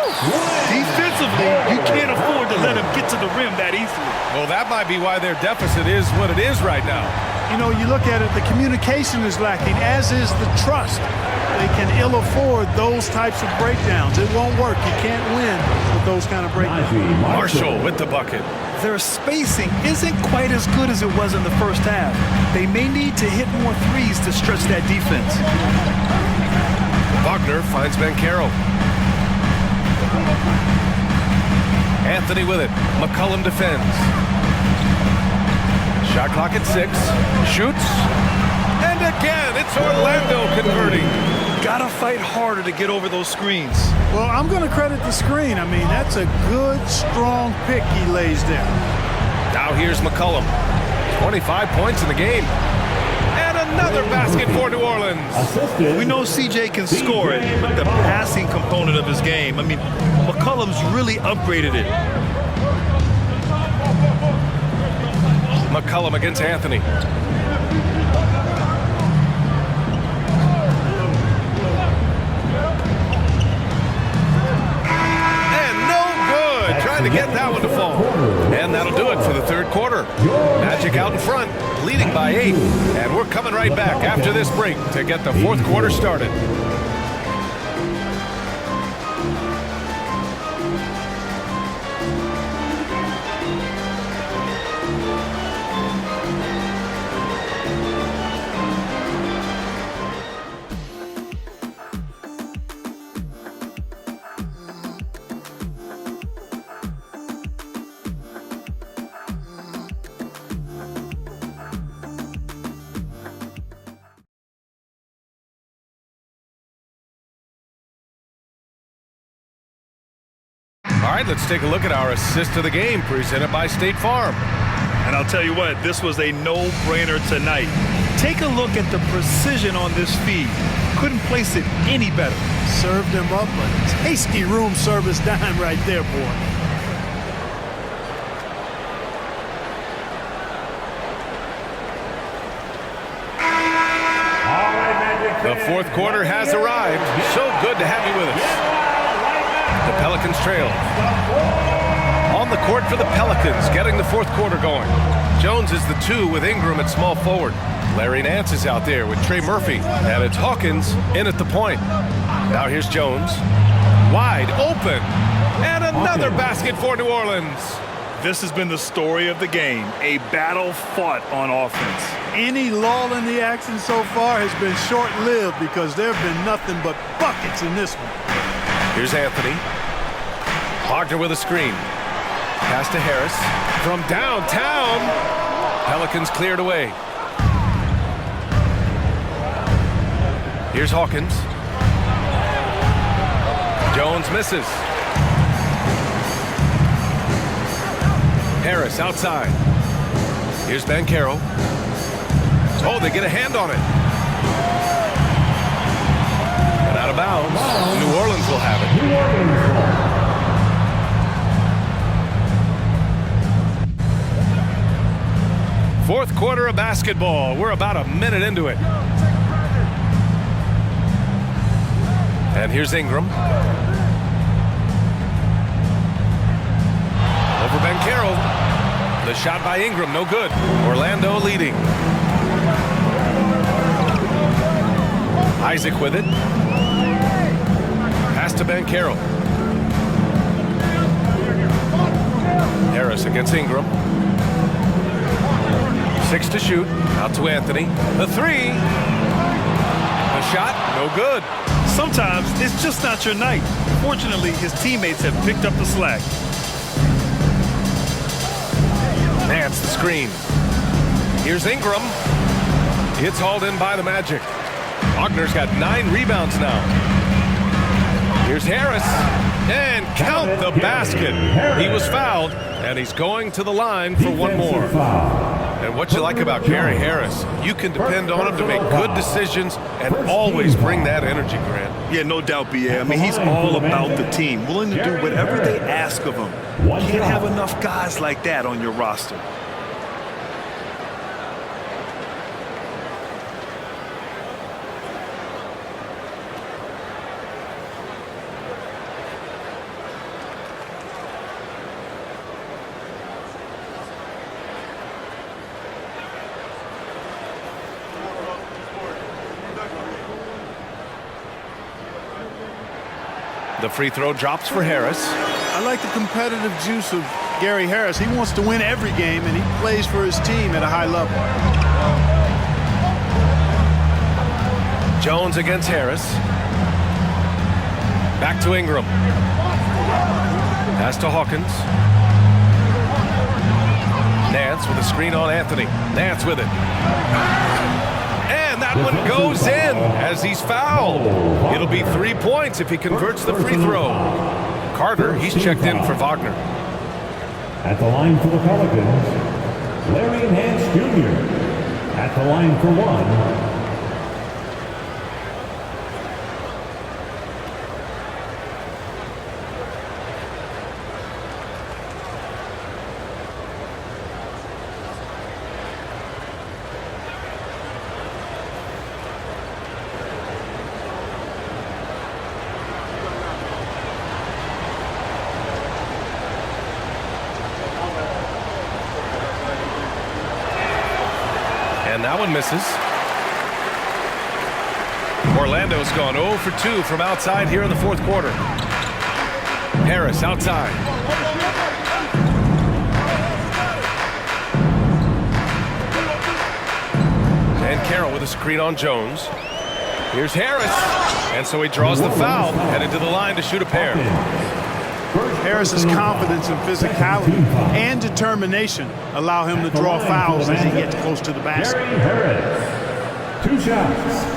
S3: Defensively, you can't afford to let him get to the rim that easily.
S2: Well, that might be why their deficit is what it is right now.
S4: You know, you look at it, the communication is lacking, as is the trust. They can ill afford those types of breakdowns. It won't work. You can't win with those kind of breakdowns.
S2: Marshall with the bucket.
S3: Their spacing isn't quite as good as it was in the first half. They may need to hit more threes to stretch that defense.
S2: Wagner finds Banchero. Anthony with it. McCollum defends. Shot clock at 6. Shoots. And again, it's Orlando converting.
S3: Gotta fight harder to get over those screens.
S4: Well, I'm going to credit the screen. I mean, that's a good, strong pick he lays there.
S2: Now here's McCollum. 25 points in the game. And another basket for New Orleans.
S3: We know CJ can score it, but the passing component of his game, I mean, McCollum's really upgraded it.
S2: McCollum against Anthony. And no good. Trying to get that one to fall. And that'll do it for by 8. And we're coming right back after this break to get the fourth quarter started. All right, let's take a look at our assist of the game presented by State Farm.
S3: And I'll tell you what, this was a no-brainer tonight. Take a look at the precision on this feed. Couldn't place it any better.
S4: Served him up a tasty room service dime right there, boy.
S2: The fourth quarter has arrived. So good to have you with us. The Pelicans trail. On the court for the Pelicans, getting the fourth quarter going. Jones is the 2 with Ingram at small forward. Larry Nance is out there with Trey Murphy. And it's Hawkins in at the point. Now here's Jones. Wide open. And another basket for New Orleans.
S3: This has been the story of the game. A battle fought on offense.
S4: Any lull in the action so far has been short-lived because there have been nothing but buckets in this one.
S2: Here's Anthony. Wagner with a screen. Pass to Harris. From downtown. Pelicans cleared away. Here's Hawkins. Jones misses. Harris outside. Here's Banchero. Oh, they get a hand on it. And out of bounds. New Orleans will have it. Fourth quarter of basketball. We're about a minute into it. And here's Ingram. Over Banchero. The shot by Ingram, no good. Orlando leading. Isaac with it. Pass to Banchero. Harris against Ingram. 6 to shoot. Out to Anthony. The 3. The shot, no good.
S3: Sometimes it's just not your night. Fortunately, his teammates have picked up the slack.
S2: Nance the screen. Here's Ingram. It's hauled in by the Magic. Wagner's got 9 rebounds now. Here's Harris. And count the basket. He was fouled, and he's going to the line for one more. And what you like about Gary Harris, you can depend on him to make good decisions and always bring that energy, Grant.
S3: Yeah, no doubt, B.A. I mean, he's all about the team, willing to do whatever they ask of him. You can't have enough guys like that on your roster.
S2: The free throw drops for Harris.
S4: I like the competitive juice of Gary Harris. He wants to win every game, and he plays for his team at a high level.
S2: Jones against Harris. Back to Ingram. Pass to Hawkins. Nance with a screen on Anthony. Nance with it. And that one goes in as he's fouled. It'll be 3 points if he converts the free throw. Carter, he's checked in for Wagner.
S5: At the line for the Pelicans, Larry Nance Jr. At the line for 1.
S2: that one misses. Orlando's gone 0 for 2 from outside here in the fourth quarter. Harris outside. And Carroll with a screen on Jones. Here's Harris. And so he draws the foul, headed to the line to shoot a pair.
S4: Harris's confidence and physicality and determination allow him to draw fouls as he gets close to the basket.
S5: Harris, 2 shots.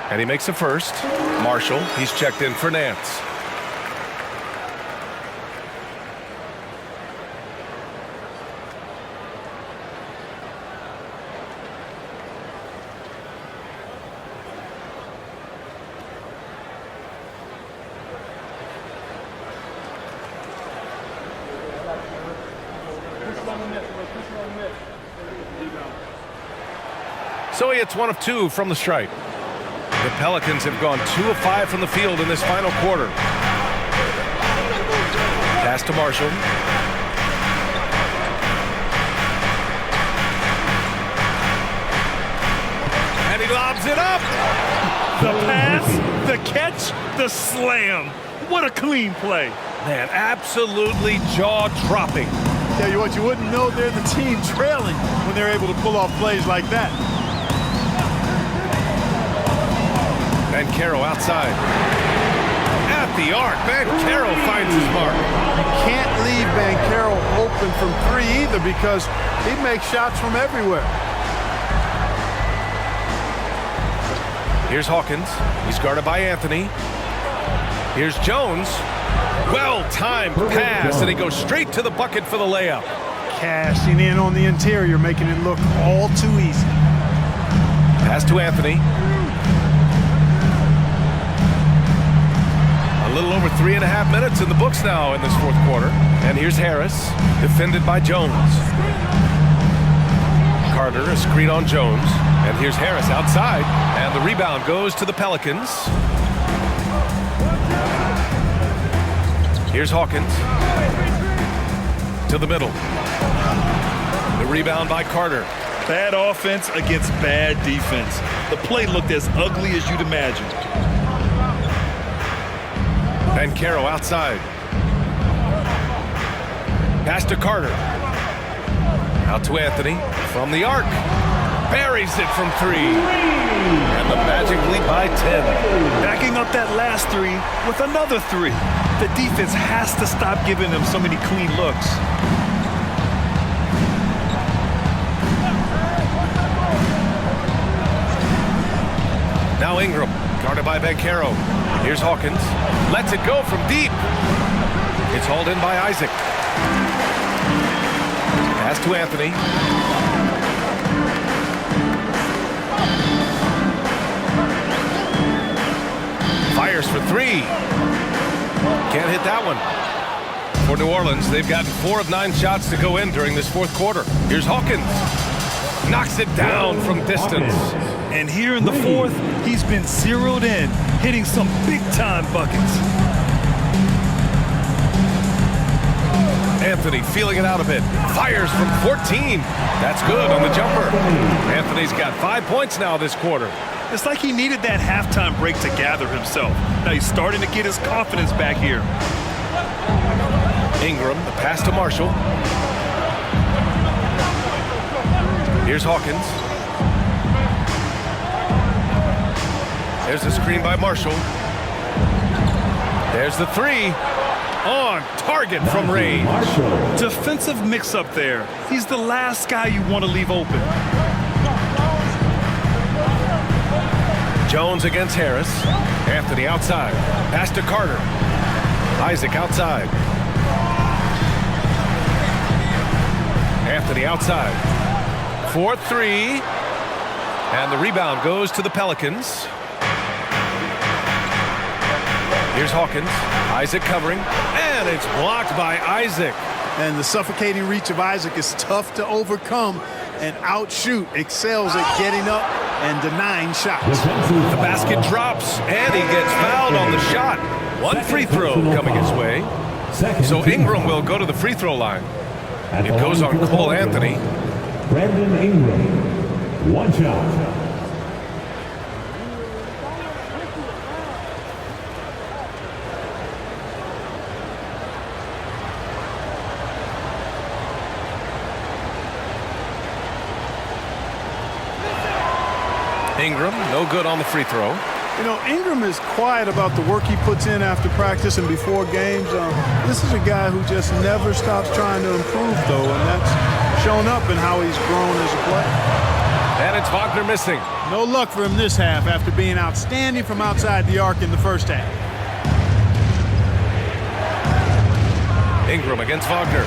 S2: And he makes a first. Marshall, he's checked in for Nance. So he hits 1 of 2 from the stripe. The Pelicans have gone 2 of 5 from the field in this final quarter. Pass to Marshall. And he lobs it up.
S3: The pass, the catch, the slam. What a clean play.
S2: Man, absolutely jaw-dropping.
S4: Tell you what, you wouldn't know they're the team trailing when they're able to pull off plays like that.
S2: Banchero outside. At the arc, Banchero finds his mark.
S4: You can't leave Banchero open from 3 either because he makes shots from everywhere.
S2: Here's Hawkins. He's guarded by Anthony. Here's Jones. Well-timed pass, and he goes straight to the bucket for the layup.
S4: Cashing in on the interior, making it look all too easy.
S2: Pass to Anthony. A little over 3.5 minutes in the books now in this fourth quarter. And here's Harris, defended by Jones. Carter, a screen on Jones. And here's Harris outside. And the rebound goes to the Pelicans. Here's Hawkins. To the middle. The rebound by Carter.
S3: Bad offense against bad defense. The play looked as ugly as you'd imagine.
S2: Banchero outside. Pass to Carter. Out to Anthony from the arc. Buries it from 3. And the Magic lead by 10.
S3: Backing up that last 3 with another 3. The defense has to stop giving them so many clean looks.
S2: Now Ingram, guarded by Banchero. Here's Hawkins. Lets it go from deep. It's hauled in by Isaac. Pass to Anthony. Fires for 3. Can't hit that one. For New Orleans, they've gotten 4 of 9 shots to go in during this fourth quarter. Here's Hawkins. Knocks it down from distance.
S3: And here in the fourth, he's been zeroed in, hitting some big-time buckets.
S2: Anthony feeling it out a bit. Fires from 14. That's good on the jumper. Anthony's got 5 points now this quarter.
S3: It's like he needed that halftime break to gather himself. Now he's starting to get his confidence back here.
S2: Ingram, the pass to Marshall. Here's Hawkins. There's the screen by Marshall. There's the 3. On target from range.
S3: Defensive mix-up there. He's the last guy you want to leave open.
S2: Jones against Harris. Anthony outside. Pass to Carter. Isaac outside. Anthony outside. 4-3. And the rebound goes to the Pelicans. Here's Hawkins. Isaac covering. And it's blocked by Isaac.
S4: And the suffocating reach of Isaac is tough to overcome, and outshoot excels at getting up and denying shots.
S2: The basket drops, and he gets fouled on the shot. One free throw coming his way. So Ingram will go to the free throw line. It goes on Cole Anthony.
S5: Brandon Ingram, one shot.
S2: Ingram, no good on the free throw.
S4: You know, Ingram is quiet about the work he puts in after practice and before games. This is a guy who just never stops trying to improve, though, and that's shown up in how he's grown as a player.
S2: And it's Wagner missing.
S4: No luck for him this half after being outstanding from outside the arc in the first half.
S2: Ingram against Wagner.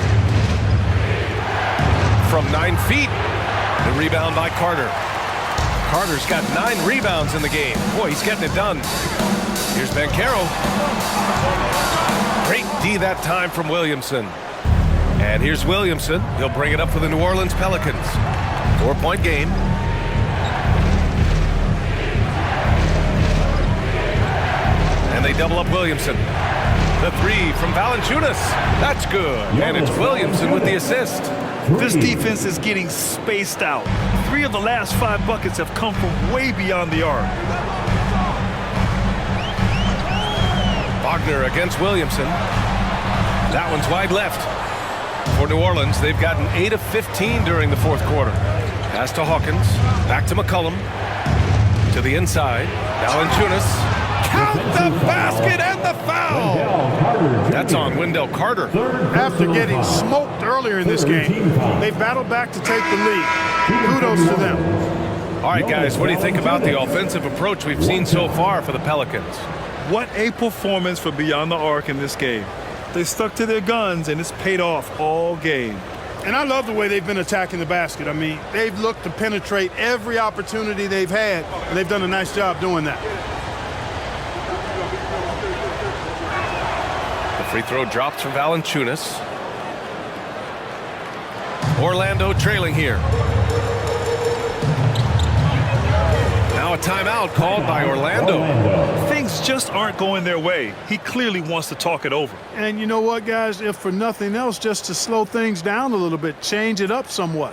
S2: From 9 feet. The rebound by Carter. Carter's got 9 rebounds in the game. Boy, he's getting it done. Here's Banchero. Great D that time from Williamson. And here's Williamson. He'll bring it up for the New Orleans Pelicans. 4-point game. And they double up Williamson. The 3 from Valanciunas. That's good. And it's Williamson with the assist.
S3: This defense is getting spaced out. 3 of the last 5 buckets have come from way beyond the arc.
S2: Wagner against Williamson. That one's wide left. For New Orleans, they've gotten 8 of 15 during the fourth quarter. Pass to Hawkins. Back to McCollum. To the inside. Valanciunas. Count the basket and the foul. That's on Wendell Carter.
S4: After getting smoked earlier in this game, they battled back to take the lead. Kudos to them.
S2: All right, guys, what do you think about the offensive approach we've seen so far for the Pelicans?
S3: What a performance for beyond the arc in this game. They stuck to their guns, and it's paid off all game.
S4: And I love the way they've been attacking the basket. I mean, they've looked to penetrate every opportunity they've had, and they've done a nice job doing that.
S2: Free throw drops from Valanciunas. Orlando trailing here. Now a timeout called by Orlando.
S3: Things just aren't going their way. He clearly wants to talk it over.
S4: And you know what, guys? If for nothing else, just to slow things down a little bit, change it up somewhat.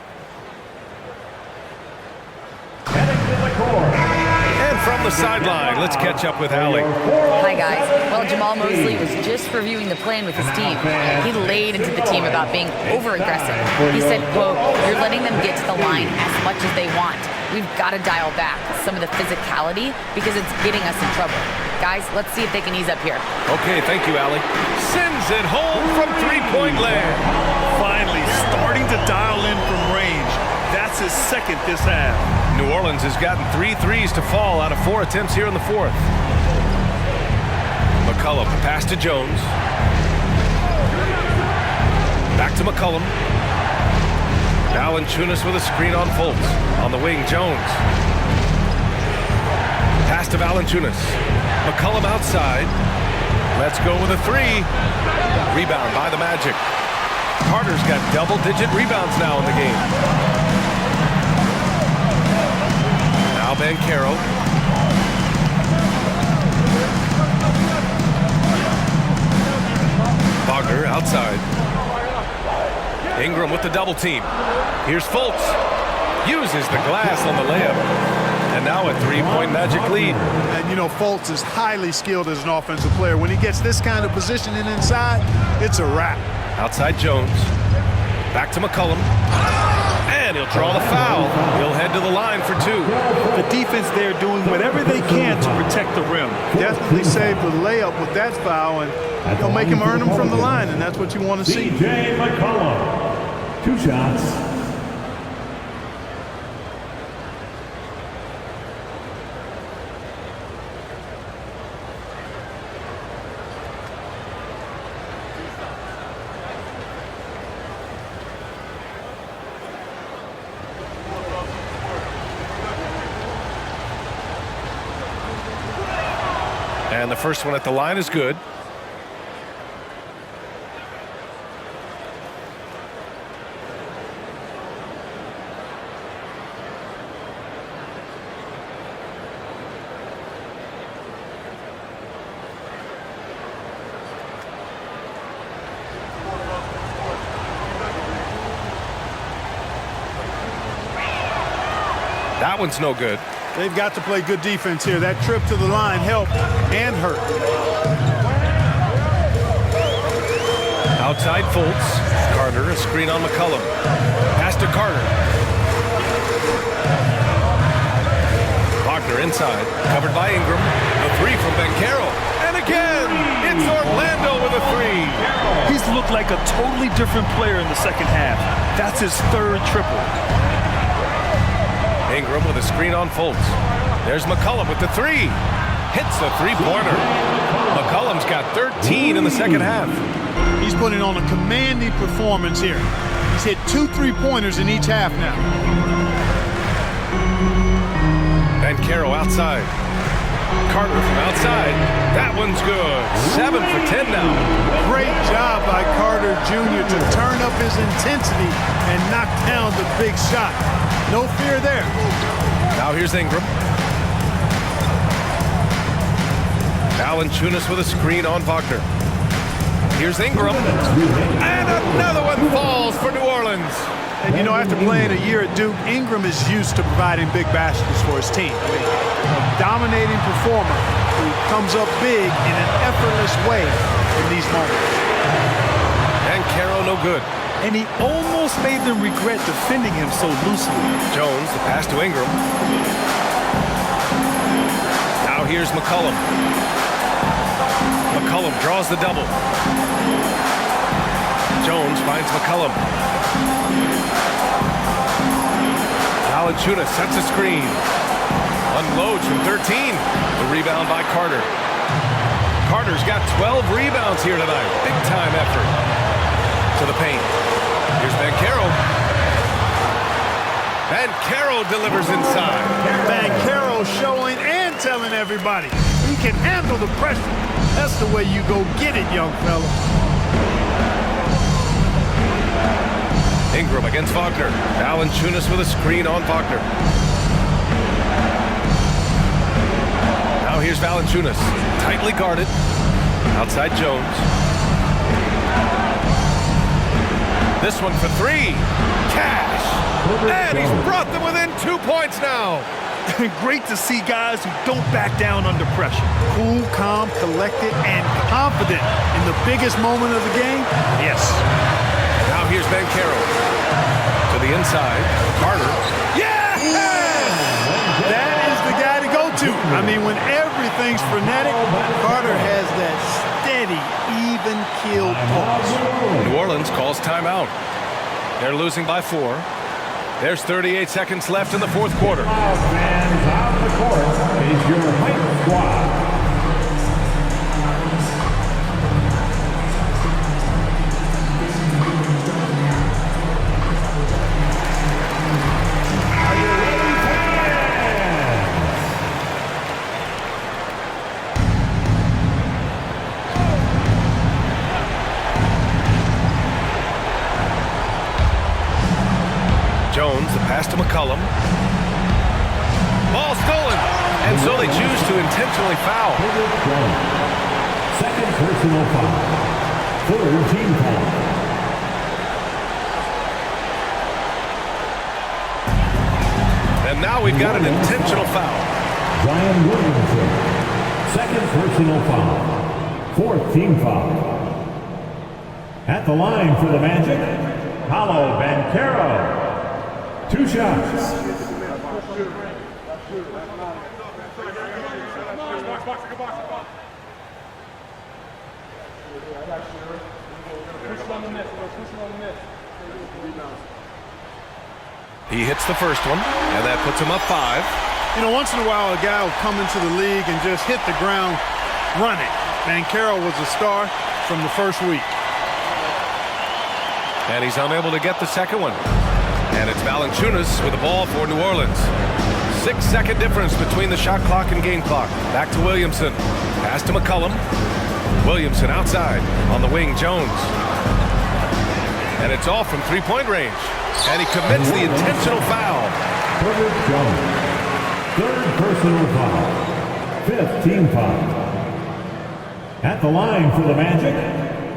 S2: And from the sideline, let's catch up with Allie.
S6: Hi, guys. Well, Jamal Mosley was just reviewing the plan with his team. He laid into the team about being over-aggressive. He said, quote, "You're letting them get to the line as much as they want. We've got to dial back some of the physicality because it's getting us in trouble. Guys, let's see if they can ease up here."
S2: Okay, thank you, Allie. Sends it home from three-point land.
S3: Finally starting to dial in from range. That's his second this half.
S2: New Orleans has gotten 3 threes to fall out of 4 attempts here in the fourth. McCollum, pass to Jones. Back to McCollum. Valanciunas with a screen on Fultz. On the wing, Jones. Pass to Valanciunas. McCollum outside. Let's go with a 3. Rebound by the Magic. Carter's got double-digit rebounds now in the game. Now Banchero. Wagner outside. Ingram with the double team. Here's Fultz. Uses the glass on the layup. And now a 3-point Magic lead.
S4: And you know, Fultz is highly skilled as an offensive player. When he gets this kind of positioning inside, it's a wrap.
S2: Outside Jones. Back to McCollum. And he'll draw the foul. He'll head to the line for 2.
S3: The defense there doing whatever they can to protect the rim.
S4: Definitely saved the layup with that foul, and he'll make him earn them from the line, and that's what you want to see.
S5: DJ McCollum, 2 shots.
S2: And the first one at the line is good. That one's no good.
S4: They've got to play good defense here. That trip to the line helped and hurt.
S2: Outside Fultz. Carter, a screen on McCollum. Pass to Carter. Wagner inside, covered by Ingram. A three from Banchero. And again, it's Orlando with a three.
S3: He's looked like a totally different player in the second half. That's his third triple.
S2: Ingram with a screen on Fultz. There's McCollum with the three. Hits the three-pointer. McCollum's got 13 in the second half.
S4: He's putting on a commanding performance here. He's hit 2 3-pointers in each half now.
S2: Banchero outside. Carter from outside. That one's good. 7 for 10 now.
S4: Great job by Carter Jr. to turn up his intensity and knock down the big shot. No fear there.
S2: Now here's Ingram. Valanciunas with a screen on Wagner. Here's Ingram. And another one falls for New Orleans.
S4: And you know, after playing a year at Duke, Ingram is used to providing big baskets for his team. I mean, a dominating performer who comes up big in an effortless way in these moments.
S2: And Caro no good.
S3: And he almost made them regret defending him so loosely.
S2: Jones, the pass to Ingram. Now here's McCollum. McCollum draws the double. Jones finds McCollum. Valanciunas sets a screen. Unloads from 13. The rebound by Carter. Carter's got 12 rebounds here tonight. Big time effort. To the paint. Here's Banchero. Banchero delivers inside.
S4: Banchero showing and telling everybody he can handle the pressure. That's the way you go get it, young fella.
S2: Ingram against Wagner. Valanciunas with a screen on Wagner. Now here's Valanciunas. Tightly guarded. Outside Jones. This one for three. Cash. And he's brought them within 2 points now.
S3: Great to see guys who don't back down under pressure.
S4: Cool, calm, collected, and confident in the biggest moment of the game. Yes.
S2: Now here's Banchero. To the inside. Carter. Yes!
S4: That is the guy to go to. I mean, when everything's frenetic, Carter has that steady, even-keeled pulse.
S2: New Orleans calls timeout. They're losing by 4. There's 38 seconds left in the fourth quarter.
S5: Fans on the court is your white squad.
S2: Jones, the pass to McCollum. Ball stolen. And so they choose to intentionally foul.
S5: Second personal foul. Third team foul.
S2: And now we've got an intentional foul.
S5: Brian Williamson. Second personal foul. Fourth team foul. At the line for the Magic, Paolo Banchero. 2 shots.
S2: He hits the first one, and that puts him up 5.
S4: You know, once in a while, a guy will come into the league and just hit the ground running. Banchero was a star from the first week.
S2: And he's unable to get the second one. And it's Valanciunas with the ball for New Orleans. 6-second difference between the shot clock and game clock. Back to Williamson. Pass to McCollum. Williamson outside. On the wing, Jones. And it's off from three-point range. And he commits the intentional foul.
S5: Jones. Third personal foul. Fifth team foul. At the line for the Magic,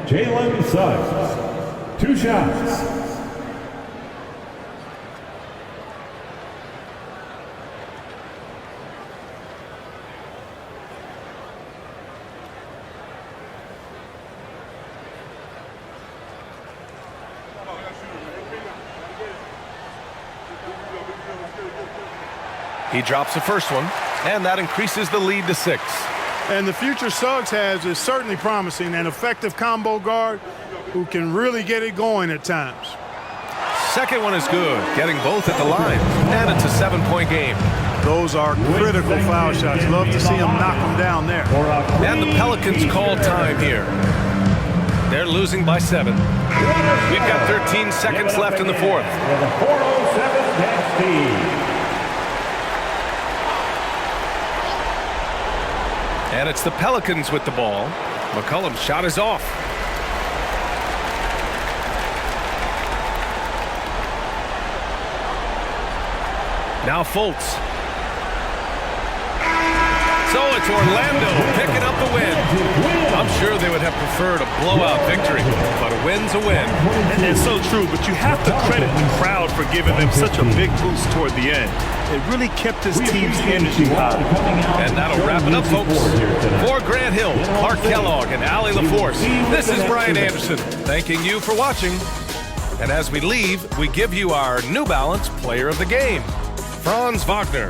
S5: Jalen Suggs. 2 shots.
S2: He drops the first one, and that increases the lead to 6.
S4: And the future Suggs has is certainly promising, an effective combo guard who can really get it going at times.
S2: Second one is good, getting both at the line, and it's a 7-point game.
S4: Those are critical foul shots. Love to see them knock them down there.
S2: And the Pelicans call time here. They're losing by 7. We've got 13 seconds left in the fourth.
S5: With a 4:07 net speed.
S2: And it's the Pelicans with the ball. McCollum's shot is off. Now Fultz. So it's Orlando picking up the win. I'm sure they would have preferred a blowout victory, but a win's a win.
S3: And that's so true, but you have to credit the crowd for giving them such a big boost toward the end. It really kept his team's energy high.
S2: And that'll wrap it up, folks. For Grant Hill, Clark Kellogg, and Allie LaForce, this is Brian Anderson, thanking you for watching. And as we leave, we give you our New Balance Player of the Game, Franz Wagner.